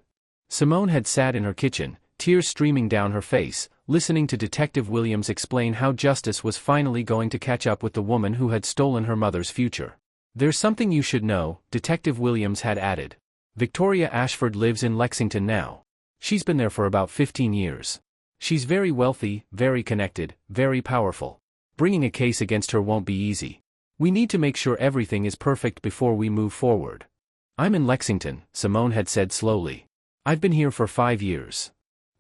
Simone had sat in her kitchen, tears streaming down her face, listening to Detective Williams explain how justice was finally going to catch up with the woman who had stolen her mother's future. There's something you should know, Detective Williams had added. Victoria Ashford lives in Lexington now. She's been there for about 15 years. She's very wealthy, very connected, very powerful. Bringing a case against her won't be easy. We need to make sure everything is perfect before we move forward. I'm in Lexington, Simone had said slowly. I've been here for 5 years.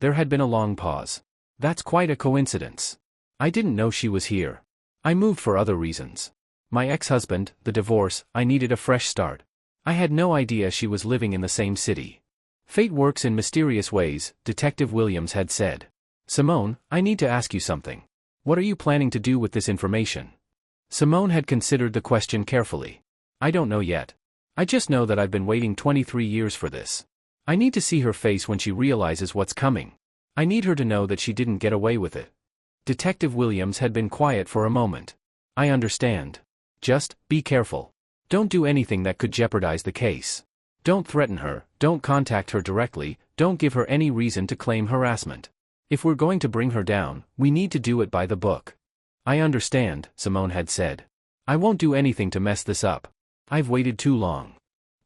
There had been a long pause. That's quite a coincidence. I didn't know she was here. I moved for other reasons. My ex-husband, the divorce, I needed a fresh start. I had no idea she was living in the same city. Fate works in mysterious ways, Detective Williams had said. Simone, I need to ask you something. What are you planning to do with this information? Simone had considered the question carefully. I don't know yet. I just know that I've been waiting 23 years for this. I need to see her face when she realizes what's coming. I need her to know that she didn't get away with it. Detective Williams had been quiet for a moment. I understand. Just, be careful. Don't do anything that could jeopardize the case. Don't threaten her, don't contact her directly, don't give her any reason to claim harassment. If we're going to bring her down, we need to do it by the book. I understand, Simone had said. I won't do anything to mess this up. I've waited too long.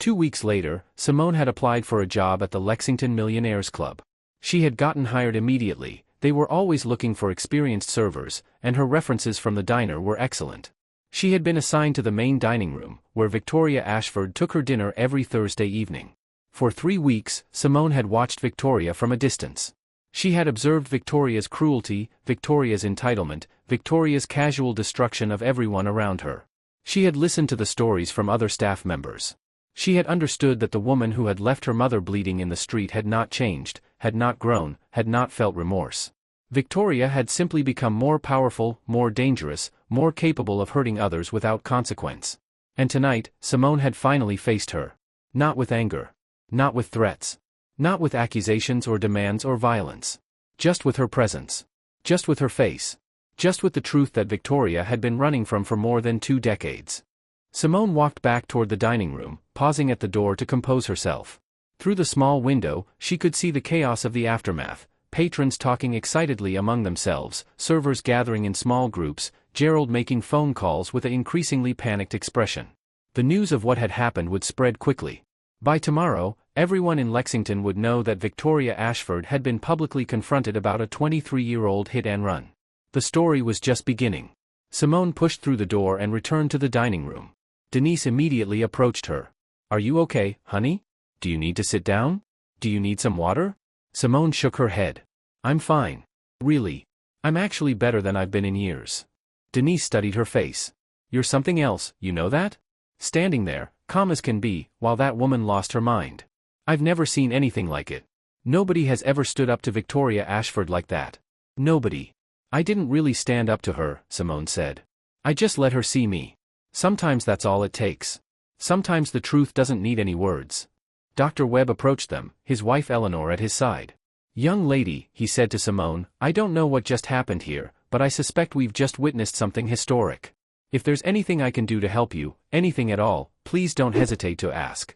2 weeks later, Simone had applied for a job at the Lexington Millionaires Club. She had gotten hired immediately. They were always looking for experienced servers, and her references from the diner were excellent. She had been assigned to the main dining room, where Victoria Ashford took her dinner every Thursday evening. For 3 weeks, Simone had watched Victoria from a distance. She had observed Victoria's cruelty, Victoria's entitlement, Victoria's casual destruction of everyone around her. She had listened to the stories from other staff members. She had understood that the woman who had left her mother bleeding in the street had not changed, had not grown, had not felt remorse. Victoria had simply become more powerful, more dangerous, more capable of hurting others without consequence. And tonight, Simone had finally faced her. Not with anger. Not with threats. Not with accusations or demands or violence. Just with her presence. Just with her face. Just with the truth that Victoria had been running from for more than 2 decades. Simone walked back toward the dining room, pausing at the door to compose herself. Through the small window, she could see the chaos of the aftermath. Patrons talking excitedly among themselves, servers gathering in small groups, Gerald making phone calls with an increasingly panicked expression. The news of what had happened would spread quickly. By tomorrow, everyone in Lexington would know that Victoria Ashford had been publicly confronted about a 23-year-old hit-and-run. The story was just beginning. Simone pushed through the door and returned to the dining room. Denise immediately approached her. Are you okay, honey? Do you need to sit down? Do you need some water? Simone shook her head. I'm fine. Really. I'm actually better than I've been in years. Denise studied her face. You're something else, you know that? Standing there, calm as can be, while that woman lost her mind. I've never seen anything like it. Nobody has ever stood up to Victoria Ashford like that. Nobody. I didn't really stand up to her, Simone said. I just let her see me. Sometimes that's all it takes. Sometimes the truth doesn't need any words. Dr. Webb approached them, his wife Eleanor at his side. Young lady, he said to Simone, I don't know what just happened here, but I suspect we've just witnessed something historic. If there's anything I can do to help you, anything at all, please don't hesitate to ask.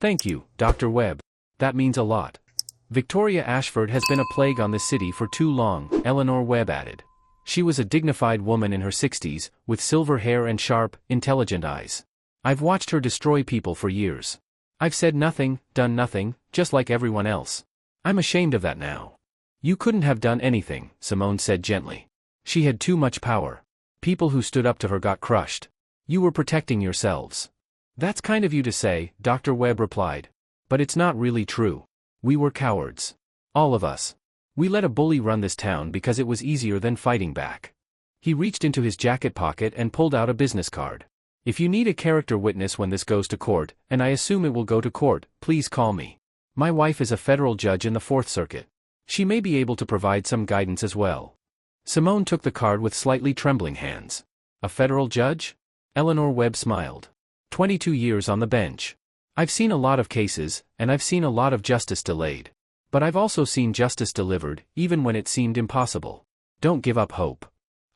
Thank you, Dr. Webb. That means a lot. Victoria Ashford has been a plague on this city for too long, Eleanor Webb added. She was a dignified woman in her 60s, with silver hair and sharp, intelligent eyes. I've watched her destroy people for years. I've said nothing, done nothing, just like everyone else. I'm ashamed of that now. You couldn't have done anything, Simone said gently. She had too much power. People who stood up to her got crushed. You were protecting yourselves. That's kind of you to say, Dr. Webb replied. But it's not really true. We were cowards. All of us. We let a bully run this town because it was easier than fighting back. He reached into his jacket pocket and pulled out a business card. If you need a character witness when this goes to court, and I assume it will go to court, please call me. My wife is a federal judge in the 4th Circuit. She may be able to provide some guidance as well. Simone took the card with slightly trembling hands. A federal judge? Eleanor Webb smiled. 22 years on the bench. I've seen a lot of cases, and I've seen a lot of justice delayed. But I've also seen justice delivered, even when it seemed impossible. Don't give up hope.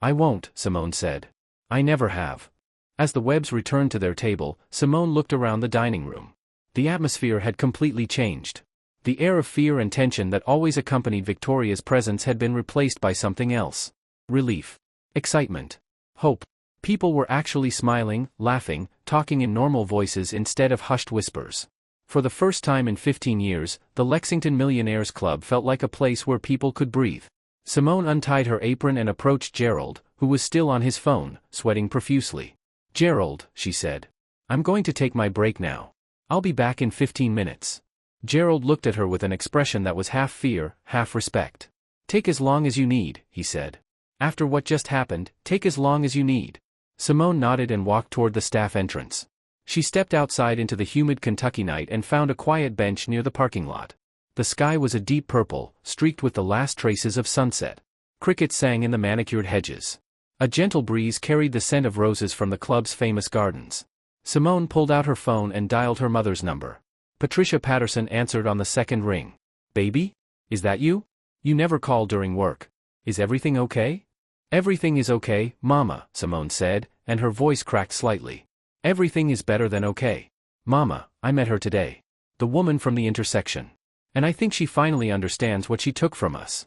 I won't, Simone said. I never have. As the Webbs returned to their table, Simone looked around the dining room. The atmosphere had completely changed. The air of fear and tension that always accompanied Victoria's presence had been replaced by something else. Relief. Excitement. Hope. People were actually smiling, laughing, talking in normal voices instead of hushed whispers. For the first time in 15 years, the Lexington Millionaires Club felt like a place where people could breathe. Simone untied her apron and approached Gerald, who was still on his phone, sweating profusely. "Gerald," she said. "I'm going to take my break now. I'll be back in 15 minutes. Gerald looked at her with an expression that was half fear, half respect. "Take as long as you need," he said. "After what just happened, take as long as you need." Simone nodded and walked toward the staff entrance. She stepped outside into the humid Kentucky night and found a quiet bench near the parking lot. The sky was a deep purple, streaked with the last traces of sunset. Crickets sang in the manicured hedges. A gentle breeze carried the scent of roses from the club's famous gardens. Simone pulled out her phone and dialed her mother's number. Patricia Patterson answered on the second ring. "Baby? Is that you? You never call during work. Is everything okay?" "Everything is okay, Mama," Simone said, and her voice cracked slightly. "Everything is better than okay. Mama, I met her today. The woman from the intersection. And I think she finally understands what she took from us."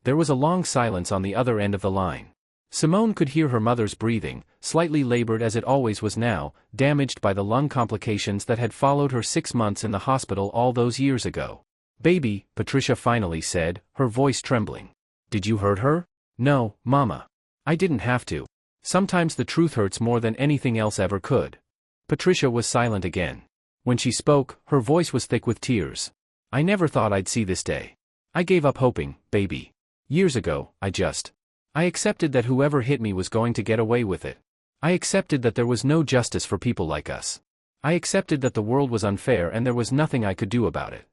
There was a long silence on the other end of the line. Simone could hear her mother's breathing, slightly labored as it always was now, damaged by the lung complications that had followed her 6 months in the hospital all those years ago. "Baby," Patricia finally said, her voice trembling. "Did you hurt her?" "No, Mama. I didn't have to. Sometimes the truth hurts more than anything else ever could." Patricia was silent again. When she spoke, her voice was thick with tears. "I never thought I'd see this day. I gave up hoping, baby. Years ago, I accepted that whoever hit me was going to get away with it. I accepted that there was no justice for people like us. I accepted that the world was unfair and there was nothing I could do about it.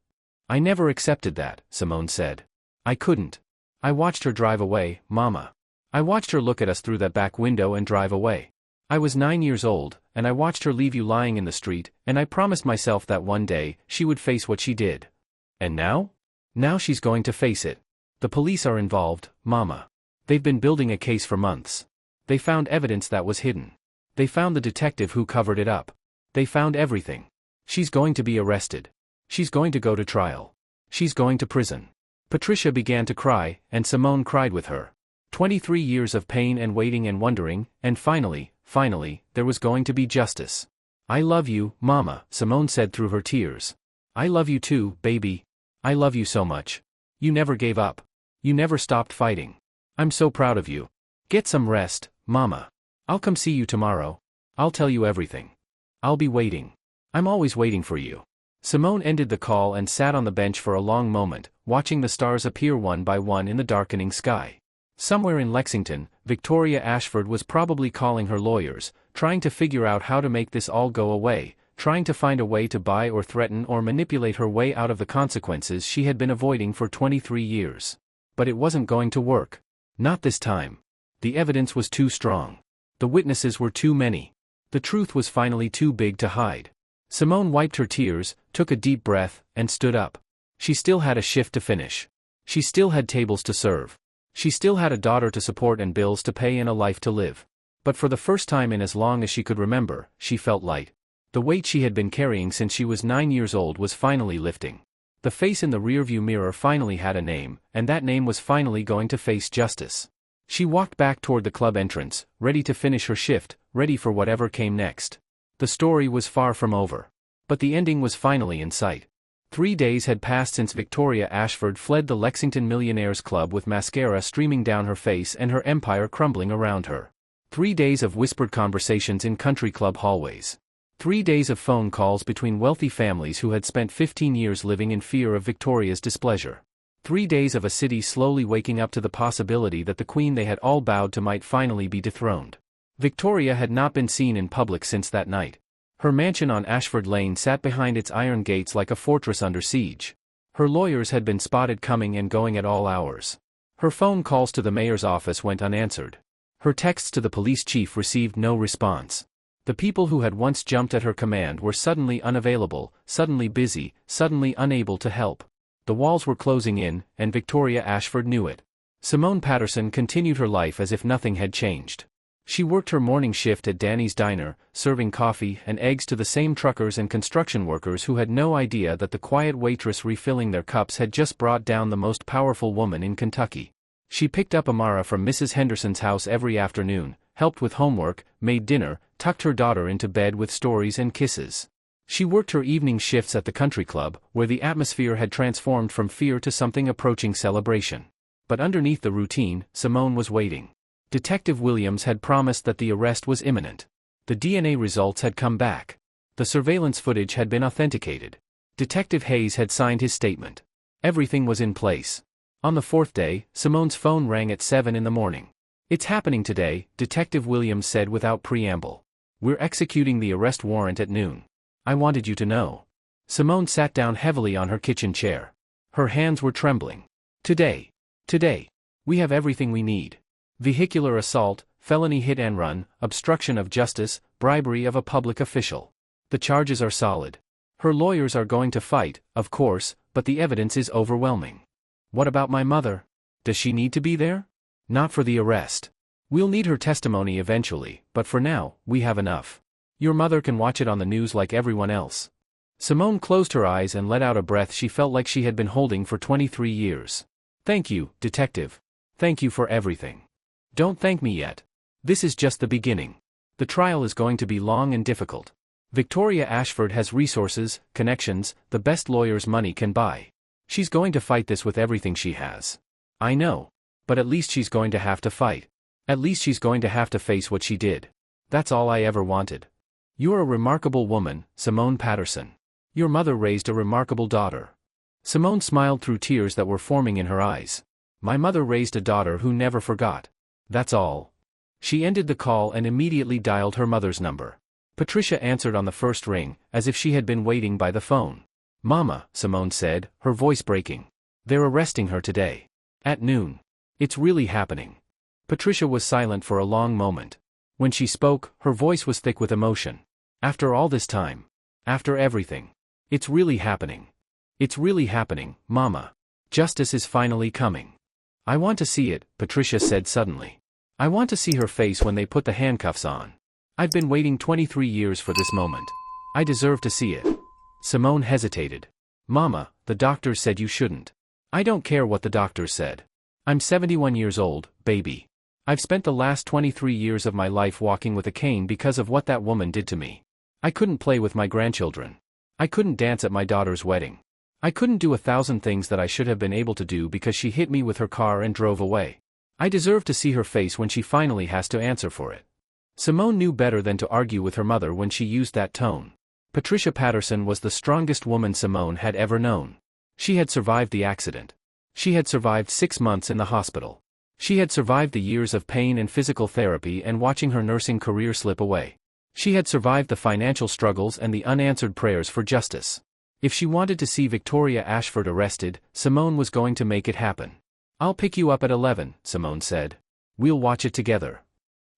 I never accepted that," Simone said. "I couldn't. I watched her drive away, Mama. I watched her look at us through that back window and drive away. I was 9 years old, and I watched her leave you lying in the street, and I promised myself that one day, she would face what she did. And now? Now she's going to face it. The police are involved, Mama. They've been building a case for months. They found evidence that was hidden. They found the detective who covered it up. They found everything. She's going to be arrested. She's going to go to trial. She's going to prison." Patricia began to cry, and Simone cried with her. 23 years of pain and waiting and wondering, and finally, there was going to be justice. "I love you, Mama," Simone said through her tears. "I love you too, baby. I love you so much. You never gave up. You never stopped fighting. I'm so proud of you. Get some rest, Mama. I'll come see you tomorrow. I'll tell you everything. I'll be waiting. I'm always waiting for you." Simone ended the call and sat on the bench for a long moment, watching the stars appear one by one in the darkening sky. Somewhere in Lexington, Victoria Ashford was probably calling her lawyers, trying to figure out how to make this all go away, trying to find a way to buy or threaten or manipulate her way out of the consequences she had been avoiding for 23 years. But it wasn't going to work. Not this time. The evidence was too strong. The witnesses were too many. The truth was finally too big to hide. Simone wiped her tears, took a deep breath, and stood up. She still had a shift to finish. She still had tables to serve. She still had a daughter to support and bills to pay and a life to live. But for the first time in as long as she could remember, she felt light. The weight she had been carrying since she was 9 years old was finally lifting. The face in the rearview mirror finally had a name, and that name was finally going to face justice. She walked back toward the club entrance, ready to finish her shift, ready for whatever came next. The story was far from over. But the ending was finally in sight. 3 days had passed since Victoria Ashford fled the Lexington Millionaires Club with mascara streaming down her face and her empire crumbling around her. 3 days of whispered conversations in country club hallways. 3 days of phone calls between wealthy families who had spent 15 years living in fear of Victoria's displeasure. 3 days of a city slowly waking up to the possibility that the queen they had all bowed to might finally be dethroned. Victoria had not been seen in public since that night. Her mansion on Ashford Lane sat behind its iron gates like a fortress under siege. Her lawyers had been spotted coming and going at all hours. Her phone calls to the mayor's office went unanswered. Her texts to the police chief received no response. The people who had once jumped at her command were suddenly unavailable, suddenly busy, suddenly unable to help. The walls were closing in, and Victoria Ashford knew it. Simone Patterson continued her life as if nothing had changed. She worked her morning shift at Danny's Diner, serving coffee and eggs to the same truckers and construction workers who had no idea that the quiet waitress refilling their cups had just brought down the most powerful woman in Kentucky. She picked up Amara from Mrs. Henderson's house every afternoon, helped with homework, made dinner, tucked her daughter into bed with stories and kisses. She worked her evening shifts at the country club, where the atmosphere had transformed from fear to something approaching celebration. But underneath the routine, Simone was waiting. Detective Williams had promised that the arrest was imminent. The DNA results had come back. The surveillance footage had been authenticated. Detective Hayes had signed his statement. Everything was in place. On the fourth day, Simone's phone rang at 7 in the morning. "It's happening today," Detective Williams said without preamble. "We're executing the arrest warrant at noon. I wanted you to know." Simone sat down heavily on her kitchen chair. Her hands were trembling. Today, we have everything we need. Vehicular assault, felony hit and run, obstruction of justice, bribery of a public official. The charges are solid. Her lawyers are going to fight, of course, but the evidence is overwhelming. What about my mother? Does she need to be there? Not for the arrest. We'll need her testimony eventually, but for now, we have enough. Your mother can watch it on the news like everyone else." Simone closed her eyes and let out a breath she felt like she had been holding for 23 years. "Thank you, Detective. Thank you for everything. Don't thank me yet. This is just the beginning. The trial is going to be long and difficult. Victoria Ashford has resources, connections, the best lawyers money can buy. She's going to fight this with everything she has. I know. But at least she's going to have to fight. At least she's going to have to face what she did. That's all I ever wanted. You're a remarkable woman, Simone Patterson. Your mother raised a remarkable daughter." Simone smiled through tears that were forming in her eyes. "My mother raised a daughter who never forgot. That's all." She ended the call and immediately dialed her mother's number. Patricia answered on the first ring, as if she had been waiting by the phone. "Mama," Simone said, her voice breaking. "They're arresting her today. At noon. It's really happening." Patricia was silent for a long moment. When she spoke, her voice was thick with emotion. "After all this time. After everything. It's really happening. It's really happening, Mama. Justice is finally coming." "I want to see it," Patricia said suddenly. "I want to see her face when they put the handcuffs on. I've been waiting 23 years for this moment. I deserve to see it." Simone hesitated. "Mama, the doctors said you shouldn't." "I don't care what the doctors said. I'm 71 years old, baby. I've spent the last 23 years of my life walking with a cane because of what that woman did to me. I couldn't play with my grandchildren. I couldn't dance at my daughter's wedding. I couldn't do 1,000 things that I should have been able to do because she hit me with her car and drove away. I deserve to see her face when she finally has to answer for it." Simone knew better than to argue with her mother when she used that tone. Patricia Patterson was the strongest woman Simone had ever known. She had survived the accident. She had survived 6 months in the hospital. She had survived the years of pain and physical therapy and watching her nursing career slip away. She had survived the financial struggles and the unanswered prayers for justice. If she wanted to see Victoria Ashford arrested, Simone was going to make it happen. "I'll pick you up at 11, Simone said. "We'll watch it together."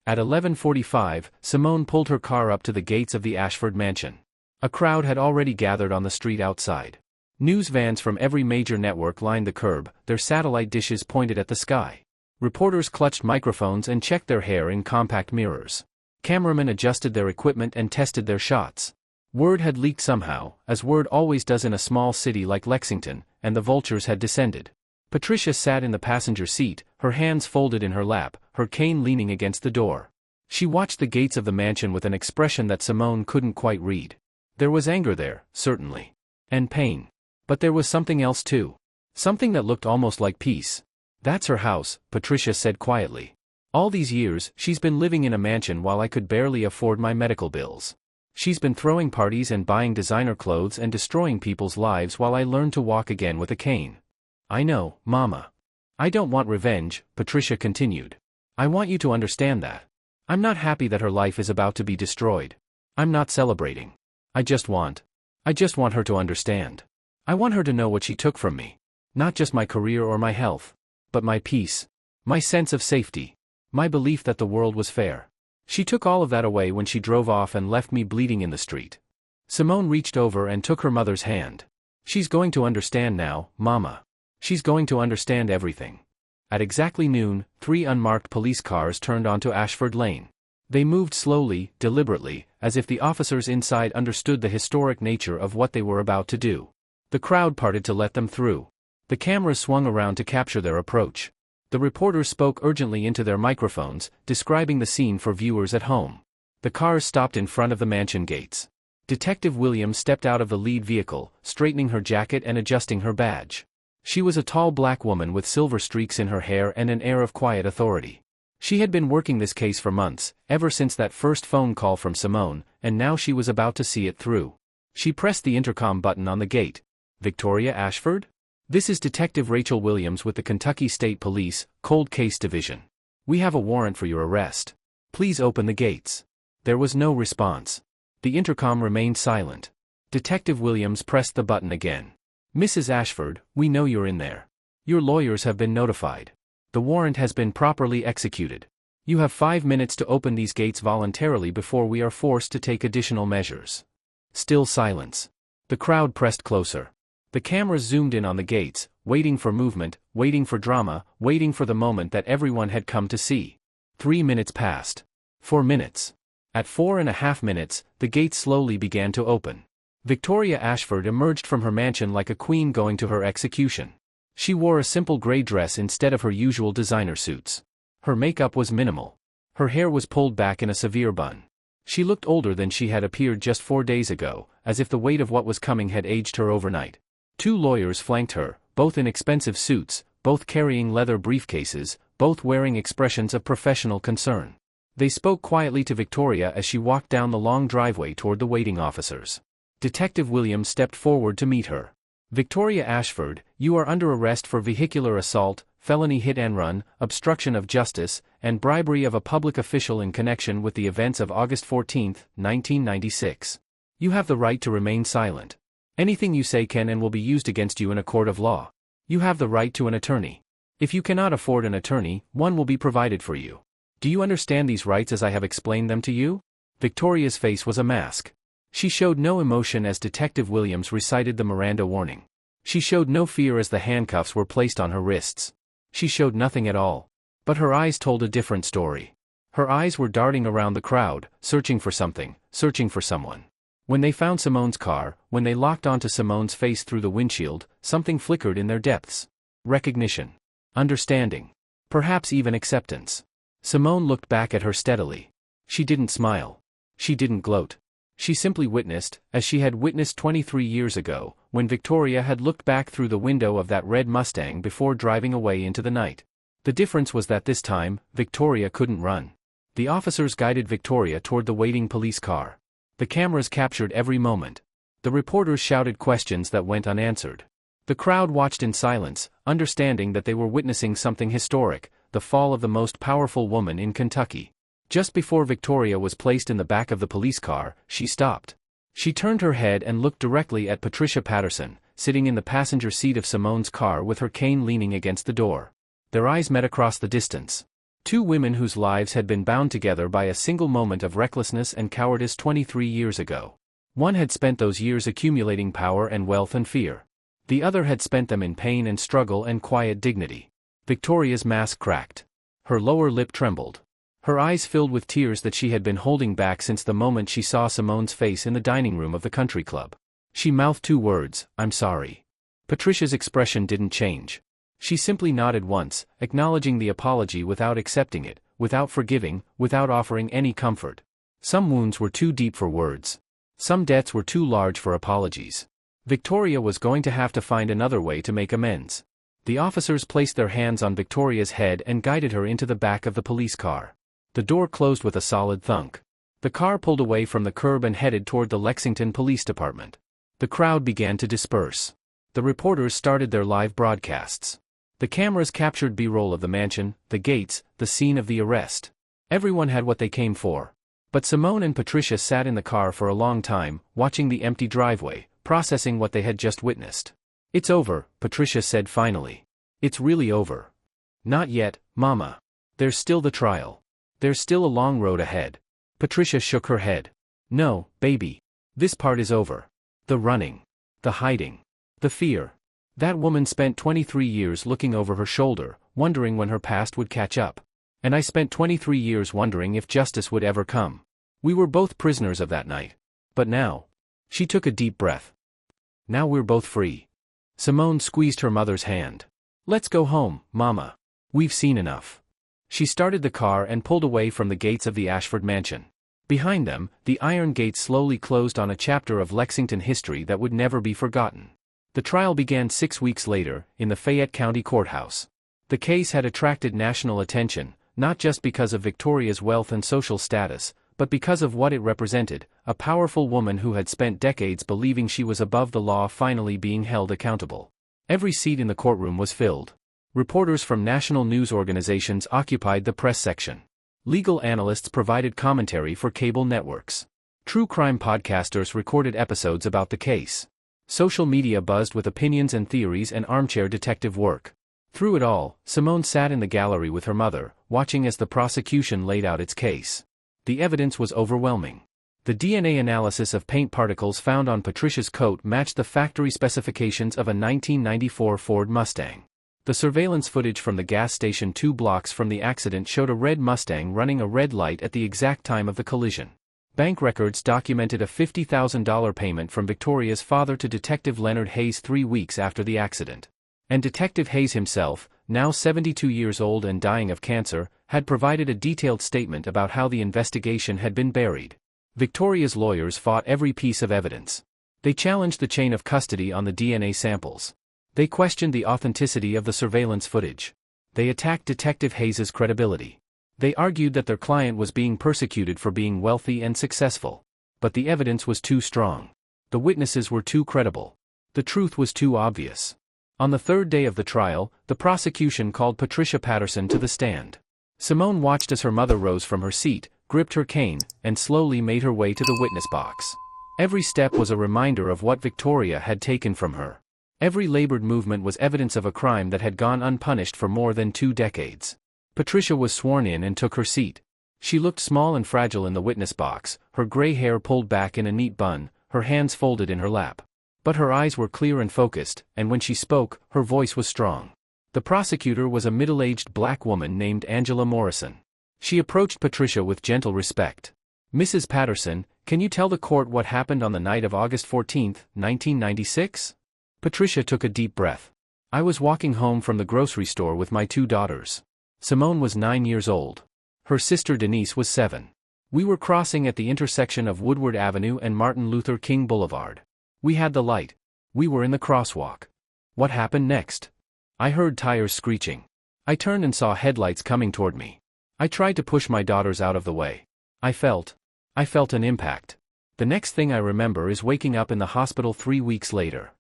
At 11:45, Simone pulled her car up to the gates of the Ashford mansion. A crowd had already gathered on the street outside. News vans from every major network lined the curb, their satellite dishes pointed at the sky. Reporters clutched microphones and checked their hair in compact mirrors. Cameramen adjusted their equipment and tested their shots. Word had leaked somehow, as word always does in a small city like Lexington, and the vultures had descended. Patricia sat in the passenger seat, her hands folded in her lap, her cane leaning against the door. She watched the gates of the mansion with an expression that Simone couldn't quite read. There was anger there, certainly. And pain. But there was something else too. Something that looked almost like peace. "That's her house," Patricia said quietly. "All these years, she's been living in a mansion while I could barely afford my medical bills. She's been throwing parties and buying designer clothes and destroying people's lives while I learned to walk again with a cane." "I know, Mama. I don't want revenge," Patricia continued. "I want you to understand that. I'm not happy that her life is about to be destroyed. I'm not celebrating. I just want her to understand. I want her to know what she took from me. Not just my career or my health, but my peace, my sense of safety, my belief that the world was fair. She took all of that away when she drove off and left me bleeding in the street." Simone reached over and took her mother's hand. "She's going to understand now, Mama. She's going to understand everything." At exactly noon, 3 unmarked police cars turned onto Ashford Lane. They moved slowly, deliberately, as if the officers inside understood the historic nature of what they were about to do. The crowd parted to let them through. The cameras swung around to capture their approach. The reporters spoke urgently into their microphones, describing the scene for viewers at home. The cars stopped in front of the mansion gates. Detective Williams stepped out of the lead vehicle, straightening her jacket and adjusting her badge. She was a tall black woman with silver streaks in her hair and an air of quiet authority. She had been working this case for months, ever since that first phone call from Simone, and now she was about to see it through. She pressed the intercom button on the gate. "Victoria Ashford? This is Detective Rachel Williams with the Kentucky State Police, Cold Case Division. We have a warrant for your arrest. Please open the gates." There was no response. The intercom remained silent. Detective Williams pressed the button again. "Mrs. Ashford, we know you're in there. Your lawyers have been notified. The warrant has been properly executed. You have 5 minutes to open these gates voluntarily before we are forced to take additional measures." Still silence. The crowd pressed closer. The cameras zoomed in on the gates, waiting for movement, waiting for drama, waiting for the moment that everyone had come to see. 3 minutes passed. 4 minutes. At 4.5 minutes, the gates slowly began to open. Victoria Ashford emerged from her mansion like a queen going to her execution. She wore a simple gray dress instead of her usual designer suits. Her makeup was minimal. Her hair was pulled back in a severe bun. She looked older than she had appeared just 4 days ago, as if the weight of what was coming had aged her overnight. 2 lawyers flanked her, both in expensive suits, both carrying leather briefcases, both wearing expressions of professional concern. They spoke quietly to Victoria as she walked down the long driveway toward the waiting officers. Detective Williams stepped forward to meet her. "Victoria Ashford, you are under arrest for vehicular assault, felony hit-and-run, obstruction of justice, and bribery of a public official in connection with the events of August 14, 1996. You have the right to remain silent. Anything you say can and will be used against you in a court of law. You have the right to an attorney. If you cannot afford an attorney, one will be provided for you. Do you understand these rights as I have explained them to you?" Victoria's face was a mask. She showed no emotion as Detective Williams recited the Miranda warning. She showed no fear as the handcuffs were placed on her wrists. She showed nothing at all. But her eyes told a different story. Her eyes were darting around the crowd, searching for something, searching for someone. When they found Simone's car, when they locked onto Simone's face through the windshield, something flickered in their depths. Recognition. Understanding. Perhaps even acceptance. Simone looked back at her steadily. She didn't smile. She didn't gloat. She simply witnessed, as she had witnessed 23 years ago, when Victoria had looked back through the window of that red Mustang before driving away into the night. The difference was that this time, Victoria couldn't run. The officers guided Victoria toward the waiting police car. The cameras captured every moment. The reporters shouted questions that went unanswered. The crowd watched in silence, understanding that they were witnessing something historic, the fall of the most powerful woman in Kentucky. Just before Victoria was placed in the back of the police car, she stopped. She turned her head and looked directly at Patricia Patterson, sitting in the passenger seat of Simone's car with her cane leaning against the door. Their eyes met across the distance. 2 women whose lives had been bound together by a single moment of recklessness and cowardice 23 years ago. One had spent those years accumulating power and wealth and fear. The other had spent them in pain and struggle and quiet dignity. Victoria's mask cracked. Her lower lip trembled. Her eyes filled with tears that she had been holding back since the moment she saw Simone's face in the dining room of the country club. She mouthed 2 words, "I'm sorry." Patricia's expression didn't change. She simply nodded once, acknowledging the apology without accepting it, without forgiving, without offering any comfort. Some wounds were too deep for words. Some debts were too large for apologies. Victoria was going to have to find another way to make amends. The officers placed their hands on Victoria's head and guided her into the back of the police car. The door closed with a solid thunk. The car pulled away from the curb and headed toward the Lexington Police Department. The crowd began to disperse. The reporters started their live broadcasts. The cameras captured B-roll of the mansion, the gates, the scene of the arrest. Everyone had what they came for. But Simone and Patricia sat in the car for a long time, watching the empty driveway, processing what they had just witnessed. "It's over," Patricia said finally. "It's really over." "Not yet, Mama. There's still the trial. There's still a long road ahead." Patricia shook her head. "No, baby. This part is over. The running. The hiding. The fear. That woman spent 23 years looking over her shoulder, wondering when her past would catch up. And I spent 23 years wondering if justice would ever come. We were both prisoners of that night. But now." She took a deep breath. "Now we're both free." Simone squeezed her mother's hand. "Let's go home, Mama. We've seen enough." She started the car and pulled away from the gates of the Ashford mansion. Behind them, the iron gates slowly closed on a chapter of Lexington history that would never be forgotten. The trial began 6 weeks later, in the Fayette County Courthouse. The case had attracted national attention, not just because of Victoria's wealth and social status, but because of what it represented, a powerful woman who had spent decades believing she was above the law finally being held accountable. Every seat in the courtroom was filled. Reporters from national news organizations occupied the press section. Legal analysts provided commentary for cable networks. True crime podcasters recorded episodes about the case. Social media buzzed with opinions and theories and armchair detective work. Through it all, Simone sat in the gallery with her mother, watching as the prosecution laid out its case. The evidence was overwhelming. The DNA analysis of paint particles found on Patricia's coat matched the factory specifications of a 1994 Ford Mustang. The surveillance footage from the gas station 2 blocks from the accident showed a red Mustang running a red light at the exact time of the collision. Bank records documented a $50,000 payment from Victoria's father to Detective Leonard Hayes 3 weeks after the accident. And Detective Hayes himself, now 72 years old and dying of cancer, had provided a detailed statement about how the investigation had been buried. Victoria's lawyers fought every piece of evidence. They challenged the chain of custody on the DNA samples. They questioned the authenticity of the surveillance footage. They attacked Detective Hayes's credibility. They argued that their client was being persecuted for being wealthy and successful. But the evidence was too strong. The witnesses were too credible. The truth was too obvious. On the third day of the trial, the prosecution called Patricia Patterson to the stand. Simone watched as her mother rose from her seat, gripped her cane, and slowly made her way to the witness box. Every step was a reminder of what Victoria had taken from her. Every labored movement was evidence of a crime that had gone unpunished for more than 2 decades. Patricia was sworn in and took her seat. She looked small and fragile in the witness box, her gray hair pulled back in a neat bun, her hands folded in her lap. But her eyes were clear and focused, and when she spoke, her voice was strong. The prosecutor was a middle-aged black woman named Angela Morrison. She approached Patricia with gentle respect. "Mrs. Patterson, can you tell the court what happened on the night of August 14, 1996? Patricia took a deep breath. "I was walking home from the grocery store with my 2 daughters. Simone was 9 years old. Her sister Denise was 7. We were crossing at the intersection of Woodward Avenue and Martin Luther King Boulevard. We had the light. We were in the crosswalk. What happened next? I heard tires screeching. I turned and saw headlights coming toward me. I tried to push my daughters out of the way. I felt an impact. The next thing I remember is waking up in the hospital 3 weeks later."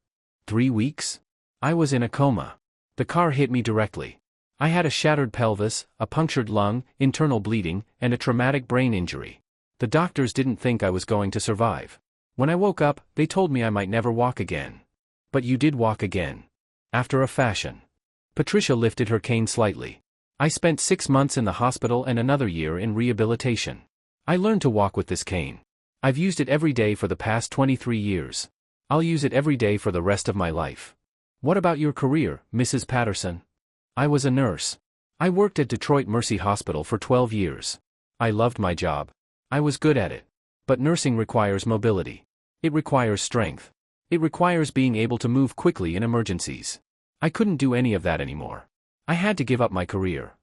3 weeks? I was in a coma. The car hit me directly. I had a shattered pelvis, a punctured lung, internal bleeding, and a traumatic brain injury. The doctors didn't think I was going to survive. When I woke up, they told me I might never walk again. But you did walk again. After a fashion. Patricia lifted her cane slightly. I spent 6 months in the hospital and another year in rehabilitation. I learned to walk with this cane. I've used it every day for the past 23 years. I'll use it every day for the rest of my life. What about your career, Mrs. Patterson? I was a nurse. I worked at Detroit Mercy Hospital for 12 years. I loved my job. I was good at it. But nursing requires mobility. It requires strength. It requires being able to move quickly in emergencies. I couldn't do any of that anymore. I had to give up my career.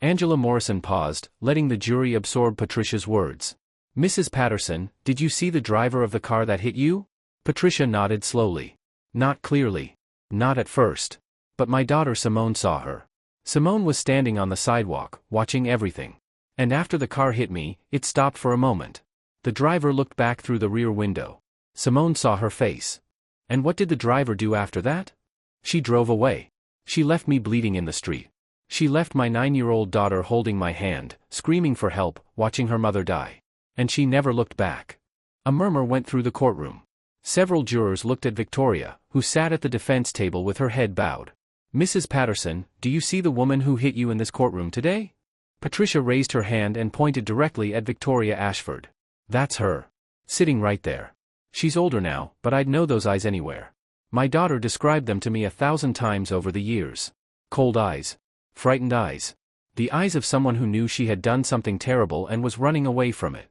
Angela Morrison paused, letting the jury absorb Patricia's words. "Mrs. Patterson, did you see the driver of the car that hit you?" Patricia nodded slowly. "Not clearly. Not at first. But my daughter Simone saw her. Simone was standing on the sidewalk, watching everything. And after the car hit me, it stopped for a moment. The driver looked back through the rear window. Simone saw her face. And what did the driver do after that? She drove away. She left me bleeding in the street. She left my 9-year-old daughter holding my hand, screaming for help, watching her mother die. And she never looked back." A murmur went through the courtroom. Several jurors looked at Victoria, who sat at the defense table with her head bowed. "Mrs. Patterson, do you see the woman who hit you in this courtroom today?" Patricia raised her hand and pointed directly at Victoria Ashford. "That's her. Sitting right there. She's older now, but I'd know those eyes anywhere. My daughter described them to me 1,000 times over the years. Cold eyes. Frightened eyes. The eyes of someone who knew she had done something terrible and was running away from it."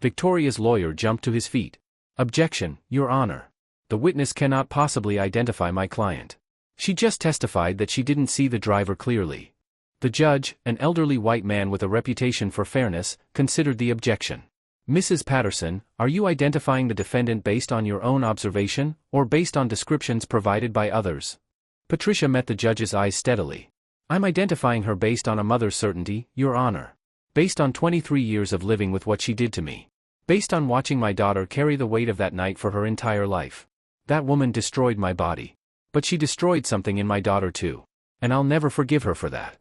Victoria's lawyer jumped to his feet. "Objection, Your Honor. The witness cannot possibly identify my client. She just testified that she didn't see the driver clearly." The judge, an elderly white man with a reputation for fairness, considered the objection. Mrs. Patterson, are you identifying the defendant based on your own observation, or based on descriptions provided by others? Patricia met the judge's eyes steadily. I'm identifying her based on a mother's certainty, Your Honor. Based on 23 years of living with what she did to me. Based on watching my daughter carry the weight of that night for her entire life. That woman destroyed my body. But she destroyed something in my daughter too. And I'll never forgive her for that.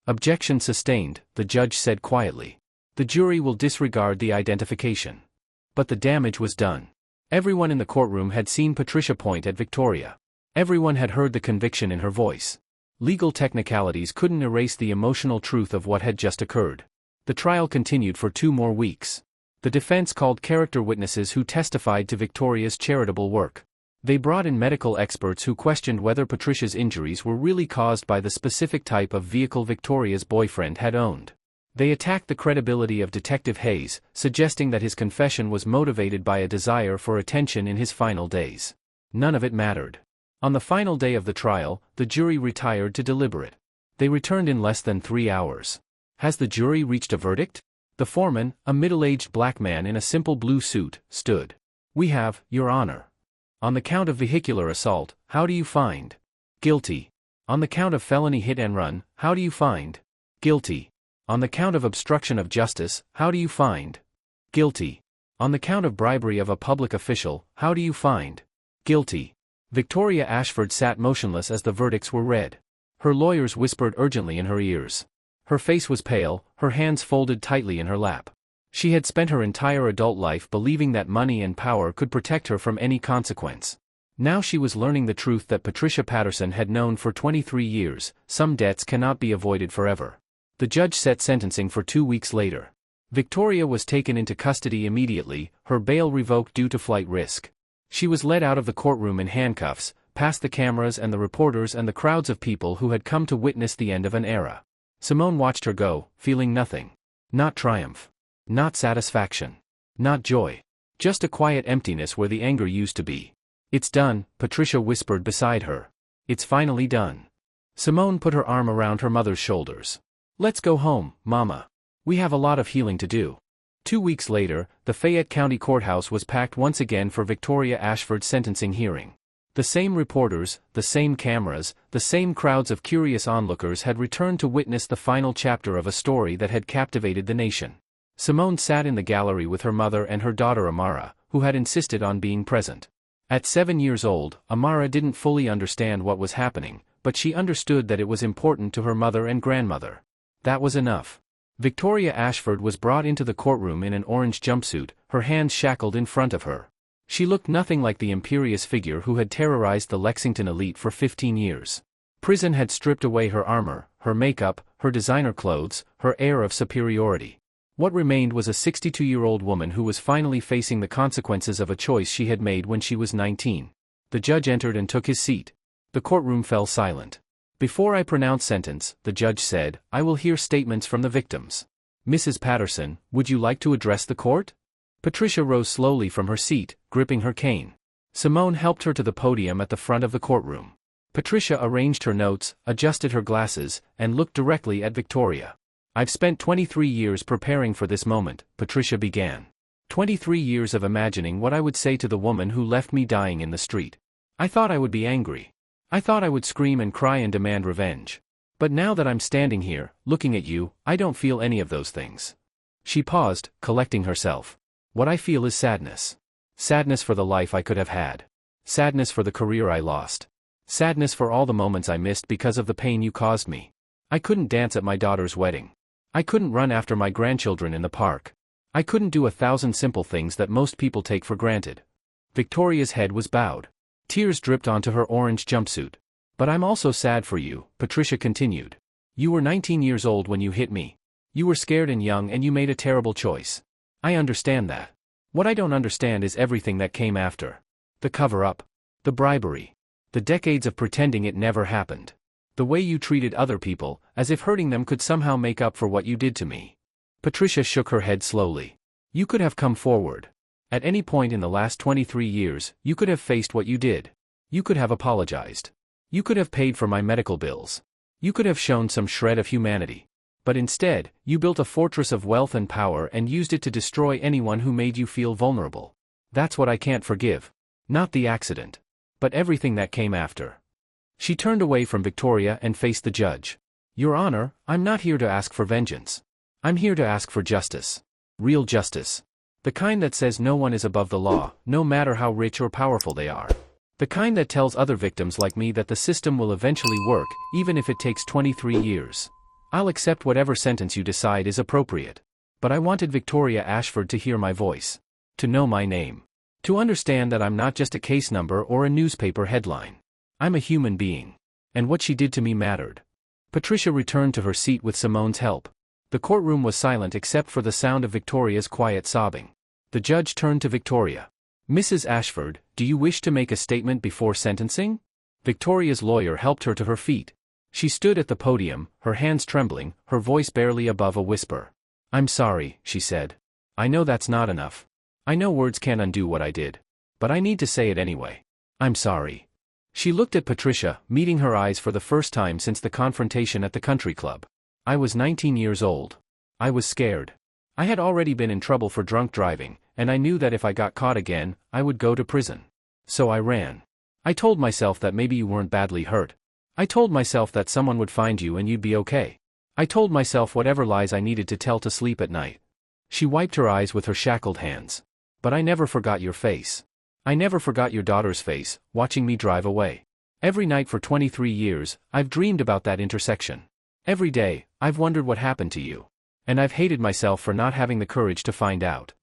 Objection sustained, the judge said quietly. The jury will disregard the identification. But the damage was done. Everyone in the courtroom had seen Patricia point at Victoria. Everyone had heard the conviction in her voice. Legal technicalities couldn't erase the emotional truth of what had just occurred. The trial continued for 2 more weeks. The defense called character witnesses who testified to Victoria's charitable work. They brought in medical experts who questioned whether Patricia's injuries were really caused by the specific type of vehicle Victoria's boyfriend had owned. They attacked the credibility of Detective Hayes, suggesting that his confession was motivated by a desire for attention in his final days. None of it mattered. On the final day of the trial, the jury retired to deliberate. They returned in less than 3 hours. Has the jury reached a verdict? The foreman, a middle-aged black man in a simple blue suit, stood. We have, Your Honor. On the count of vehicular assault, how do you find? Guilty. On the count of felony hit and run, how do you find? Guilty. On the count of obstruction of justice, how do you find? Guilty. On the count of bribery of a public official, how do you find? Guilty. Victoria Ashford sat motionless as the verdicts were read. Her lawyers whispered urgently in her ears. Her face was pale, her hands folded tightly in her lap. She had spent her entire adult life believing that money and power could protect her from any consequence. Now she was learning the truth that Patricia Patterson had known for 23 years: some debts cannot be avoided forever. The judge set sentencing for 2 weeks later. Victoria was taken into custody immediately, her bail revoked due to flight risk. She was led out of the courtroom in handcuffs, past the cameras and the reporters and the crowds of people who had come to witness the end of an era. Simone watched her go, feeling nothing. Not triumph. Not satisfaction. Not joy. Just a quiet emptiness where the anger used to be. It's done, Patricia whispered beside her. It's finally done. Simone put her arm around her mother's shoulders. Let's go home, Mama. We have a lot of healing to do. 2 weeks later, the Fayette County Courthouse was packed once again for Victoria Ashford's sentencing hearing. The same reporters, the same cameras, the same crowds of curious onlookers had returned to witness the final chapter of a story that had captivated the nation. Simone sat in the gallery with her mother and her daughter Amara, who had insisted on being present. At 7 years old, Amara didn't fully understand what was happening, but she understood that it was important to her mother and grandmother. That was enough. Victoria Ashford was brought into the courtroom in an orange jumpsuit, her hands shackled in front of her. She looked nothing like the imperious figure who had terrorized the Lexington elite for 15 years. Prison had stripped away her armor, her makeup, her designer clothes, her air of superiority. What remained was a 62-year-old woman who was finally facing the consequences of a choice she had made when she was 19. The judge entered and took his seat. The courtroom fell silent. Before I pronounce sentence, the judge said, I will hear statements from the victims. Mrs. Patterson, would you like to address the court? Patricia rose slowly from her seat, gripping her cane. Simone helped her to the podium at the front of the courtroom. Patricia arranged her notes, adjusted her glasses, and looked directly at Victoria. I've spent 23 years preparing for this moment, Patricia began. 23 years of imagining what I would say to the woman who left me dying in the street. I thought I would be angry. I thought I would scream and cry and demand revenge. But now that I'm standing here, looking at you, I don't feel any of those things. She paused, collecting herself. What I feel is sadness. Sadness for the life I could have had. Sadness for the career I lost. Sadness for all the moments I missed because of the pain you caused me. I couldn't dance at my daughter's wedding. I couldn't run after my grandchildren in the park. I couldn't do 1,000 simple things that most people take for granted. Victoria's head was bowed. Tears dripped onto her orange jumpsuit. But I'm also sad for you, Patricia continued. You were 19 years old when you hit me. You were scared and young and you made a terrible choice. I understand that. What I don't understand is everything that came after. The cover-up. The bribery. The decades of pretending it never happened. The way you treated other people, as if hurting them could somehow make up for what you did to me. Patricia shook her head slowly. You could have come forward. At any point in the last 23 years, you could have faced what you did. You could have apologized. You could have paid for my medical bills. You could have shown some shred of humanity. But instead, you built a fortress of wealth and power and used it to destroy anyone who made you feel vulnerable. That's what I can't forgive. Not the accident. But everything that came after. She turned away from Victoria and faced the judge. Your Honor, I'm not here to ask for vengeance. I'm here to ask for justice. Real justice. The kind that says no one is above the law, no matter how rich or powerful they are. The kind that tells other victims like me that the system will eventually work, even if it takes 23 years. I'll accept whatever sentence you decide is appropriate. But I wanted Victoria Ashford to hear my voice. To know my name. To understand that I'm not just a case number or a newspaper headline. I'm a human being. And what she did to me mattered. Patricia returned to her seat with Simone's help. The courtroom was silent except for the sound of Victoria's quiet sobbing. The judge turned to Victoria. Mrs. Ashford, do you wish to make a statement before sentencing? Victoria's lawyer helped her to her feet. She stood at the podium, her hands trembling, her voice barely above a whisper. I'm sorry, she said. I know that's not enough. I know words can't undo what I did. But I need to say it anyway. I'm sorry. She looked at Patricia, meeting her eyes for the first time since the confrontation at the country club. I was 19 years old. I was scared. I had already been in trouble for drunk driving, and I knew that if I got caught again, I would go to prison. So I ran. I told myself that maybe you weren't badly hurt. I told myself that someone would find you and you'd be okay. I told myself whatever lies I needed to tell to sleep at night. She wiped her eyes with her shackled hands. But I never forgot your face. I never forgot your daughter's face, watching me drive away. Every night for 23 years, I've dreamed about that intersection. Every day, I've wondered what happened to you. And I've hated myself for not having the courage to find out.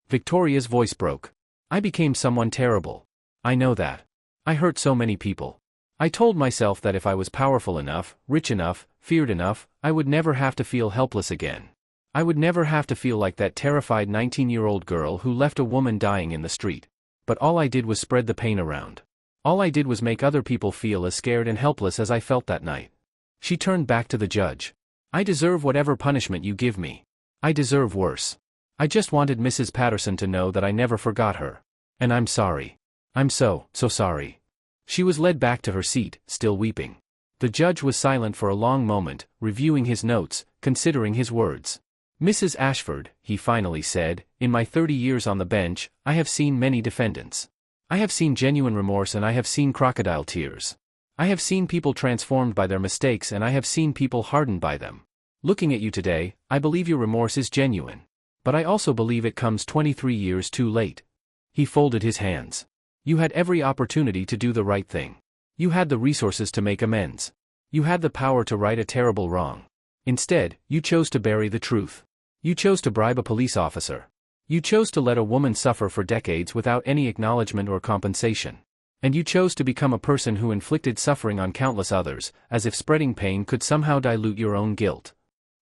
Victoria's voice broke. I became someone terrible. I know that. I hurt so many people. I told myself that if I was powerful enough, rich enough, feared enough, I would never have to feel helpless again. I would never have to feel like that terrified 19-year-old girl who left a woman dying in the street. But all I did was spread the pain around. All I did was make other people feel as scared and helpless as I felt that night. She turned back to the judge. I deserve whatever punishment you give me. I deserve worse. I just wanted Mrs. Patterson to know that I never forgot her. And I'm sorry. I'm so sorry. She was led back to her seat, still weeping. The judge was silent for a long moment, reviewing his notes, considering his words. Mrs. Ashford, he finally said, in my 30 years on the bench, I have seen many defendants. I have seen genuine remorse and I have seen crocodile tears. I have seen people transformed by their mistakes and I have seen people hardened by them. Looking at you today, I believe your remorse is genuine. But I also believe it comes 23 years too late. He folded his hands. You had every opportunity to do the right thing. You had the resources to make amends. You had the power to right a terrible wrong. Instead, you chose to bury the truth. You chose to bribe a police officer. You chose to let a woman suffer for decades without any acknowledgement or compensation. And you chose to become a person who inflicted suffering on countless others, as if spreading pain could somehow dilute your own guilt.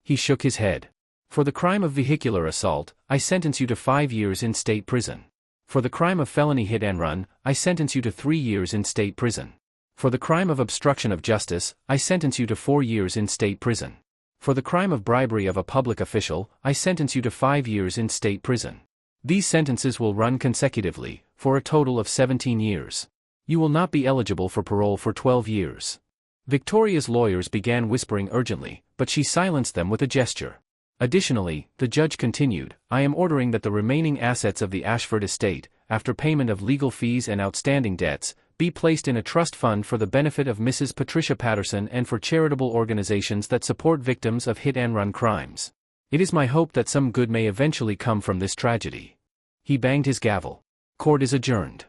He shook his head. For the crime of vehicular assault, I sentence you to 5 years in state prison. For the crime of felony hit and run, I sentence you to 3 years in state prison. For the crime of obstruction of justice, I sentence you to 4 years in state prison. For the crime of bribery of a public official, I sentence you to 5 years in state prison. These sentences will run consecutively, for a total of 17 years. You will not be eligible for parole for 12 years. Victoria's lawyers began whispering urgently, but she silenced them with a gesture. Additionally, the judge continued, I am ordering that the remaining assets of the Ashford estate, after payment of legal fees and outstanding debts, be placed in a trust fund for the benefit of Mrs. Patricia Patterson and for charitable organizations that support victims of hit-and-run crimes. It is my hope that some good may eventually come from this tragedy. He banged his gavel. Court is adjourned.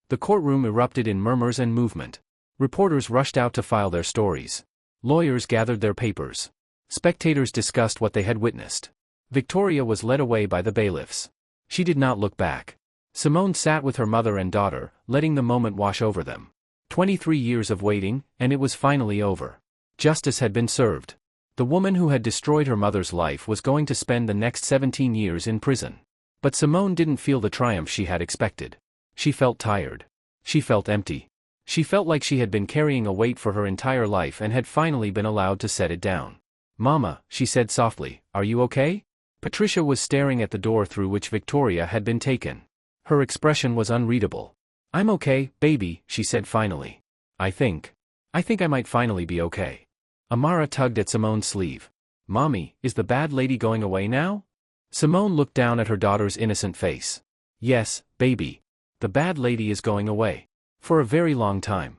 The courtroom erupted in murmurs and movement. Reporters rushed out to file their stories. Lawyers gathered their papers. Spectators discussed what they had witnessed. Victoria was led away by the bailiffs. She did not look back. Simone sat with her mother and daughter, letting the moment wash over them. 23 years of waiting, and it was finally over. Justice had been served. The woman who had destroyed her mother's life was going to spend the next 17 years in prison. But Simone didn't feel the triumph she had expected. She felt tired. She felt empty. She felt like she had been carrying a weight for her entire life and had finally been allowed to set it down. Mama, she said softly, are you okay? Patricia was staring at the door through which Victoria had been taken. Her expression was unreadable. I'm okay, baby, she said finally. I think I might finally be okay. Amara tugged at Simone's sleeve. "Mommy, is the bad lady going away now?" Simone looked down at her daughter's innocent face. "Yes, baby. The bad lady is going away. For a very long time."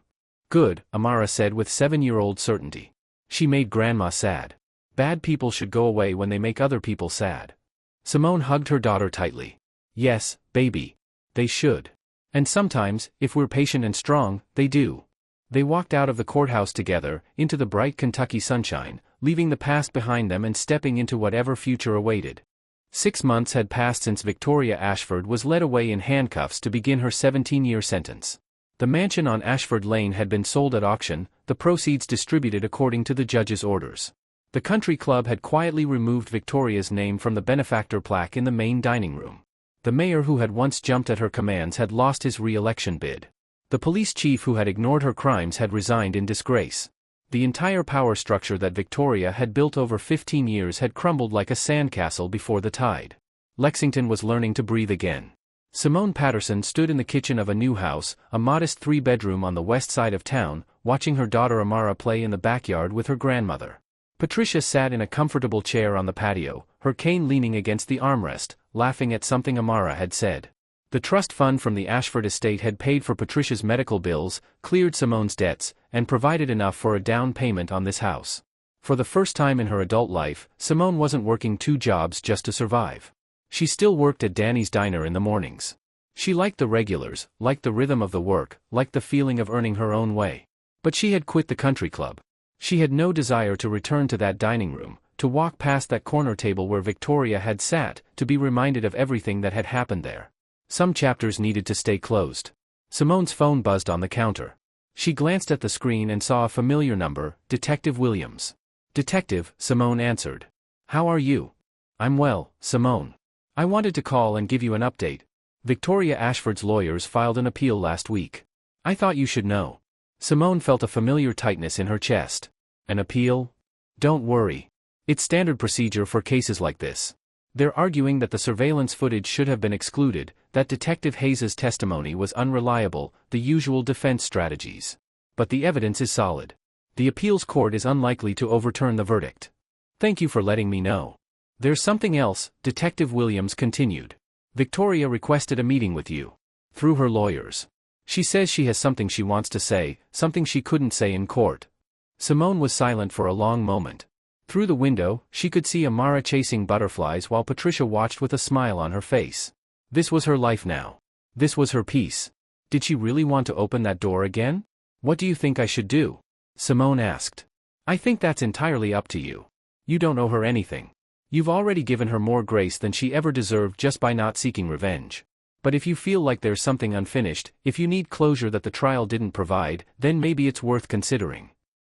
"Good," Amara said with 7-year-old certainty. She made Grandma sad. Bad people should go away when they make other people sad. Simone hugged her daughter tightly. "Yes, baby. They should. And sometimes, if we're patient and strong, they do." They walked out of the courthouse together, into the bright Kentucky sunshine, leaving the past behind them and stepping into whatever future awaited. 6 months had passed since Victoria Ashford was led away in handcuffs to begin her 17-year sentence. The mansion on Ashford Lane had been sold at auction, the proceeds distributed according to the judge's orders. The country club had quietly removed Victoria's name from the benefactor plaque in the main dining room. The mayor who had once jumped at her commands had lost his re-election bid. The police chief who had ignored her crimes had resigned in disgrace. The entire power structure that Victoria had built over 15 years had crumbled like a sandcastle before the tide. Lexington was learning to breathe again. Simone Patterson stood in the kitchen of a new house, a modest 3-bedroom on the west side of town, watching her daughter Amara play in the backyard with her grandmother. Patricia sat in a comfortable chair on the patio, her cane leaning against the armrest, laughing at something Amara had said. The trust fund from the Ashford estate had paid for Patricia's medical bills, cleared Simone's debts, and provided enough for a down payment on this house. For the first time in her adult life, Simone wasn't working 2 jobs just to survive. She still worked at Danny's Diner in the mornings. She liked the regulars, liked the rhythm of the work, liked the feeling of earning her own way. But she had quit the country club. She had no desire to return to that dining room, to walk past that corner table where Victoria had sat, to be reminded of everything that had happened there. Some chapters needed to stay closed. Simone's phone buzzed on the counter. She glanced at the screen and saw a familiar number, Detective Williams. "Detective," Simone answered. "How are you?" "I'm well, Simone. I wanted to call and give you an update. Victoria Ashford's lawyers filed an appeal last week. I thought you should know." Simone felt a familiar tightness in her chest. "An appeal?" "Don't worry. It's standard procedure for cases like this. They're arguing that the surveillance footage should have been excluded, that Detective Hayes's testimony was unreliable, the usual defense strategies. But the evidence is solid. The appeals court is unlikely to overturn the verdict. Thank you for letting me know. There's something else," Detective Williams continued. "Victoria requested a meeting with you. Through her lawyers. She says she has something she wants to say, something she couldn't say in court." Simone was silent for a long moment. Through the window, she could see Amara chasing butterflies while Patricia watched with a smile on her face. This was her life now. This was her peace. Did she really want to open that door again? "What do you think I should do?" Simone asked. "I think that's entirely up to you. You don't owe her anything. You've already given her more grace than she ever deserved just by not seeking revenge. But if you feel like there's something unfinished, if you need closure that the trial didn't provide, then maybe it's worth considering."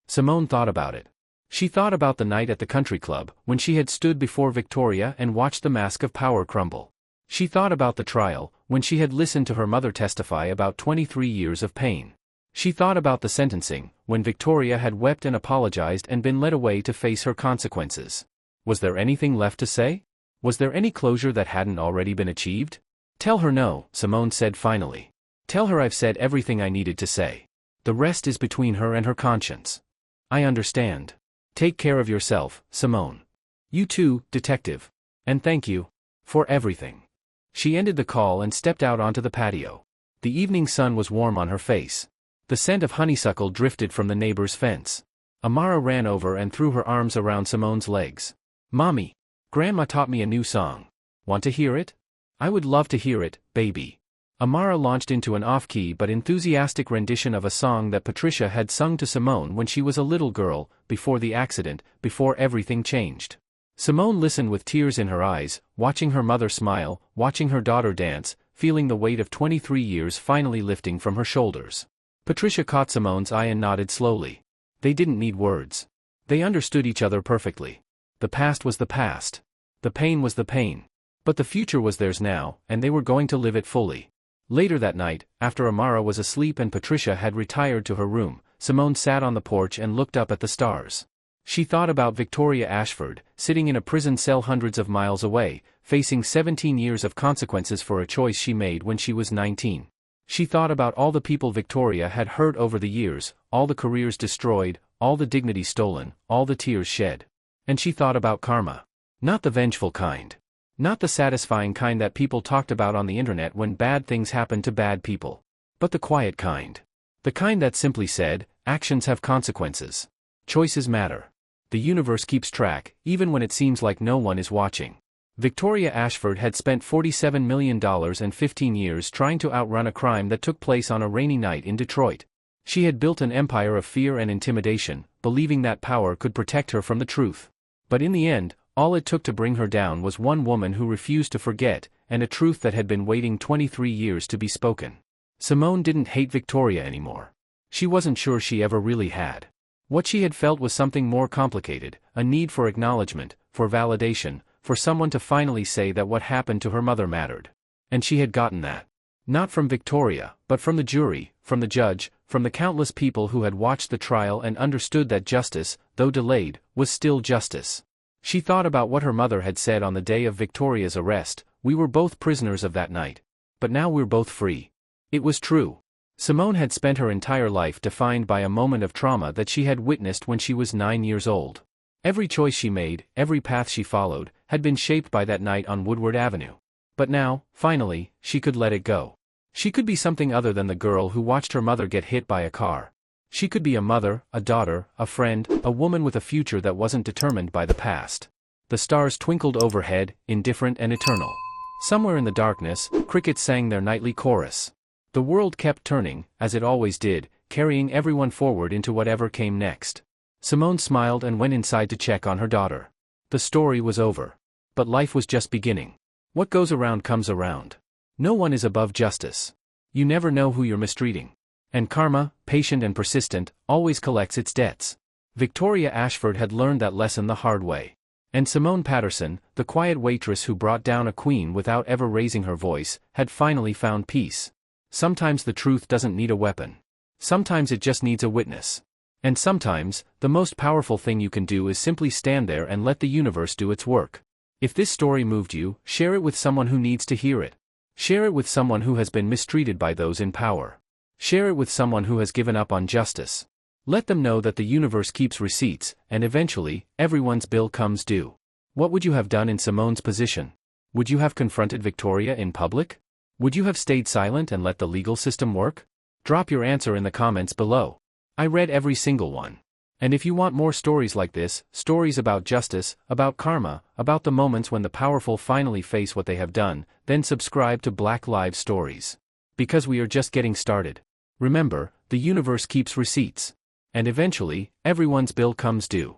Simone thought about it. She thought about the night at the country club, when she had stood before Victoria and watched the mask of power crumble. She thought about the trial, when she had listened to her mother testify about 23 years of pain. She thought about the sentencing, when Victoria had wept and apologized and been led away to face her consequences. Was there anything left to say? Was there any closure that hadn't already been achieved? "Tell her no," Simone said finally. "Tell her I've said everything I needed to say. The rest is between her and her conscience." "I understand. Take care of yourself, Simone. You too, Detective. And thank you for everything." She ended the call and stepped out onto the patio. The evening sun was warm on her face. The scent of honeysuckle drifted from the neighbor's fence. Amara ran over and threw her arms around Simone's legs. "Mommy, Grandma taught me a new song. Want to hear it?" "I would love to hear it, baby." Amara launched into an off-key but enthusiastic rendition of a song that Patricia had sung to Simone when she was a little girl, before the accident, before everything changed. Simone listened with tears in her eyes, watching her mother smile, watching her daughter dance, feeling the weight of 23 years finally lifting from her shoulders. Patricia caught Simone's eye and nodded slowly. They didn't need words. They understood each other perfectly. The past was the past. The pain was the pain. But the future was theirs now, and they were going to live it fully. Later that night, after Amara was asleep and Patricia had retired to her room, Simone sat on the porch and looked up at the stars. She thought about Victoria Ashford, sitting in a prison cell hundreds of miles away, facing 17 years of consequences for a choice she made when she was 19. She thought about all the people Victoria had hurt over the years, all the careers destroyed, all the dignity stolen, all the tears shed. And she thought about karma. Not the vengeful kind. Not the satisfying kind that people talked about on the internet when bad things happened to bad people. But the quiet kind. The kind that simply said, actions have consequences. Choices matter. The universe keeps track, even when it seems like no one is watching. Victoria Ashford had spent $47 million and 15 years trying to outrun a crime that took place on a rainy night in Detroit. She had built an empire of fear and intimidation, believing that power could protect her from the truth. But in the end, all it took to bring her down was one woman who refused to forget, and a truth that had been waiting 23 years to be spoken. Simone didn't hate Victoria anymore. She wasn't sure she ever really had. What she had felt was something more complicated, a need for acknowledgement, for validation, for someone to finally say that what happened to her mother mattered. And she had gotten that. Not from Victoria, but from the jury, from the judge, from the countless people who had watched the trial and understood that justice, though delayed, was still justice. She thought about what her mother had said on the day of Victoria's arrest. We were both prisoners of that night. But now we're both free. It was true. Simone had spent her entire life defined by a moment of trauma that she had witnessed when she was 9 years old. Every choice she made, every path she followed, had been shaped by that night on Woodward Avenue. But now, finally, she could let it go. She could be something other than the girl who watched her mother get hit by a car. She could be a mother, a daughter, a friend, a woman with a future that wasn't determined by the past. The stars twinkled overhead, indifferent and eternal. Somewhere in the darkness, crickets sang their nightly chorus. The world kept turning, as it always did, carrying everyone forward into whatever came next. Simone smiled and went inside to check on her daughter. The story was over. But life was just beginning. What goes around comes around. No one is above justice. You never know who you're mistreating. And karma, patient and persistent, always collects its debts. Victoria Ashford had learned that lesson the hard way. And Simone Patterson, the quiet waitress who brought down a queen without ever raising her voice, had finally found peace. Sometimes the truth doesn't need a weapon. Sometimes it just needs a witness. And sometimes, the most powerful thing you can do is simply stand there and let the universe do its work. If this story moved you, share it with someone who needs to hear it. Share it with someone who has been mistreated by those in power. Share it with someone who has given up on justice. Let them know that the universe keeps receipts, and eventually, everyone's bill comes due. What would you have done in Simone's position? Would you have confronted Victoria in public? Would you have stayed silent and let the legal system work? Drop your answer in the comments below. I read every single one. And if you want more stories like this, stories about justice, about karma, about the moments when the powerful finally face what they have done, then subscribe to Black Lives Stories. Because we are just getting started. Remember, the universe keeps receipts. And eventually, everyone's bill comes due.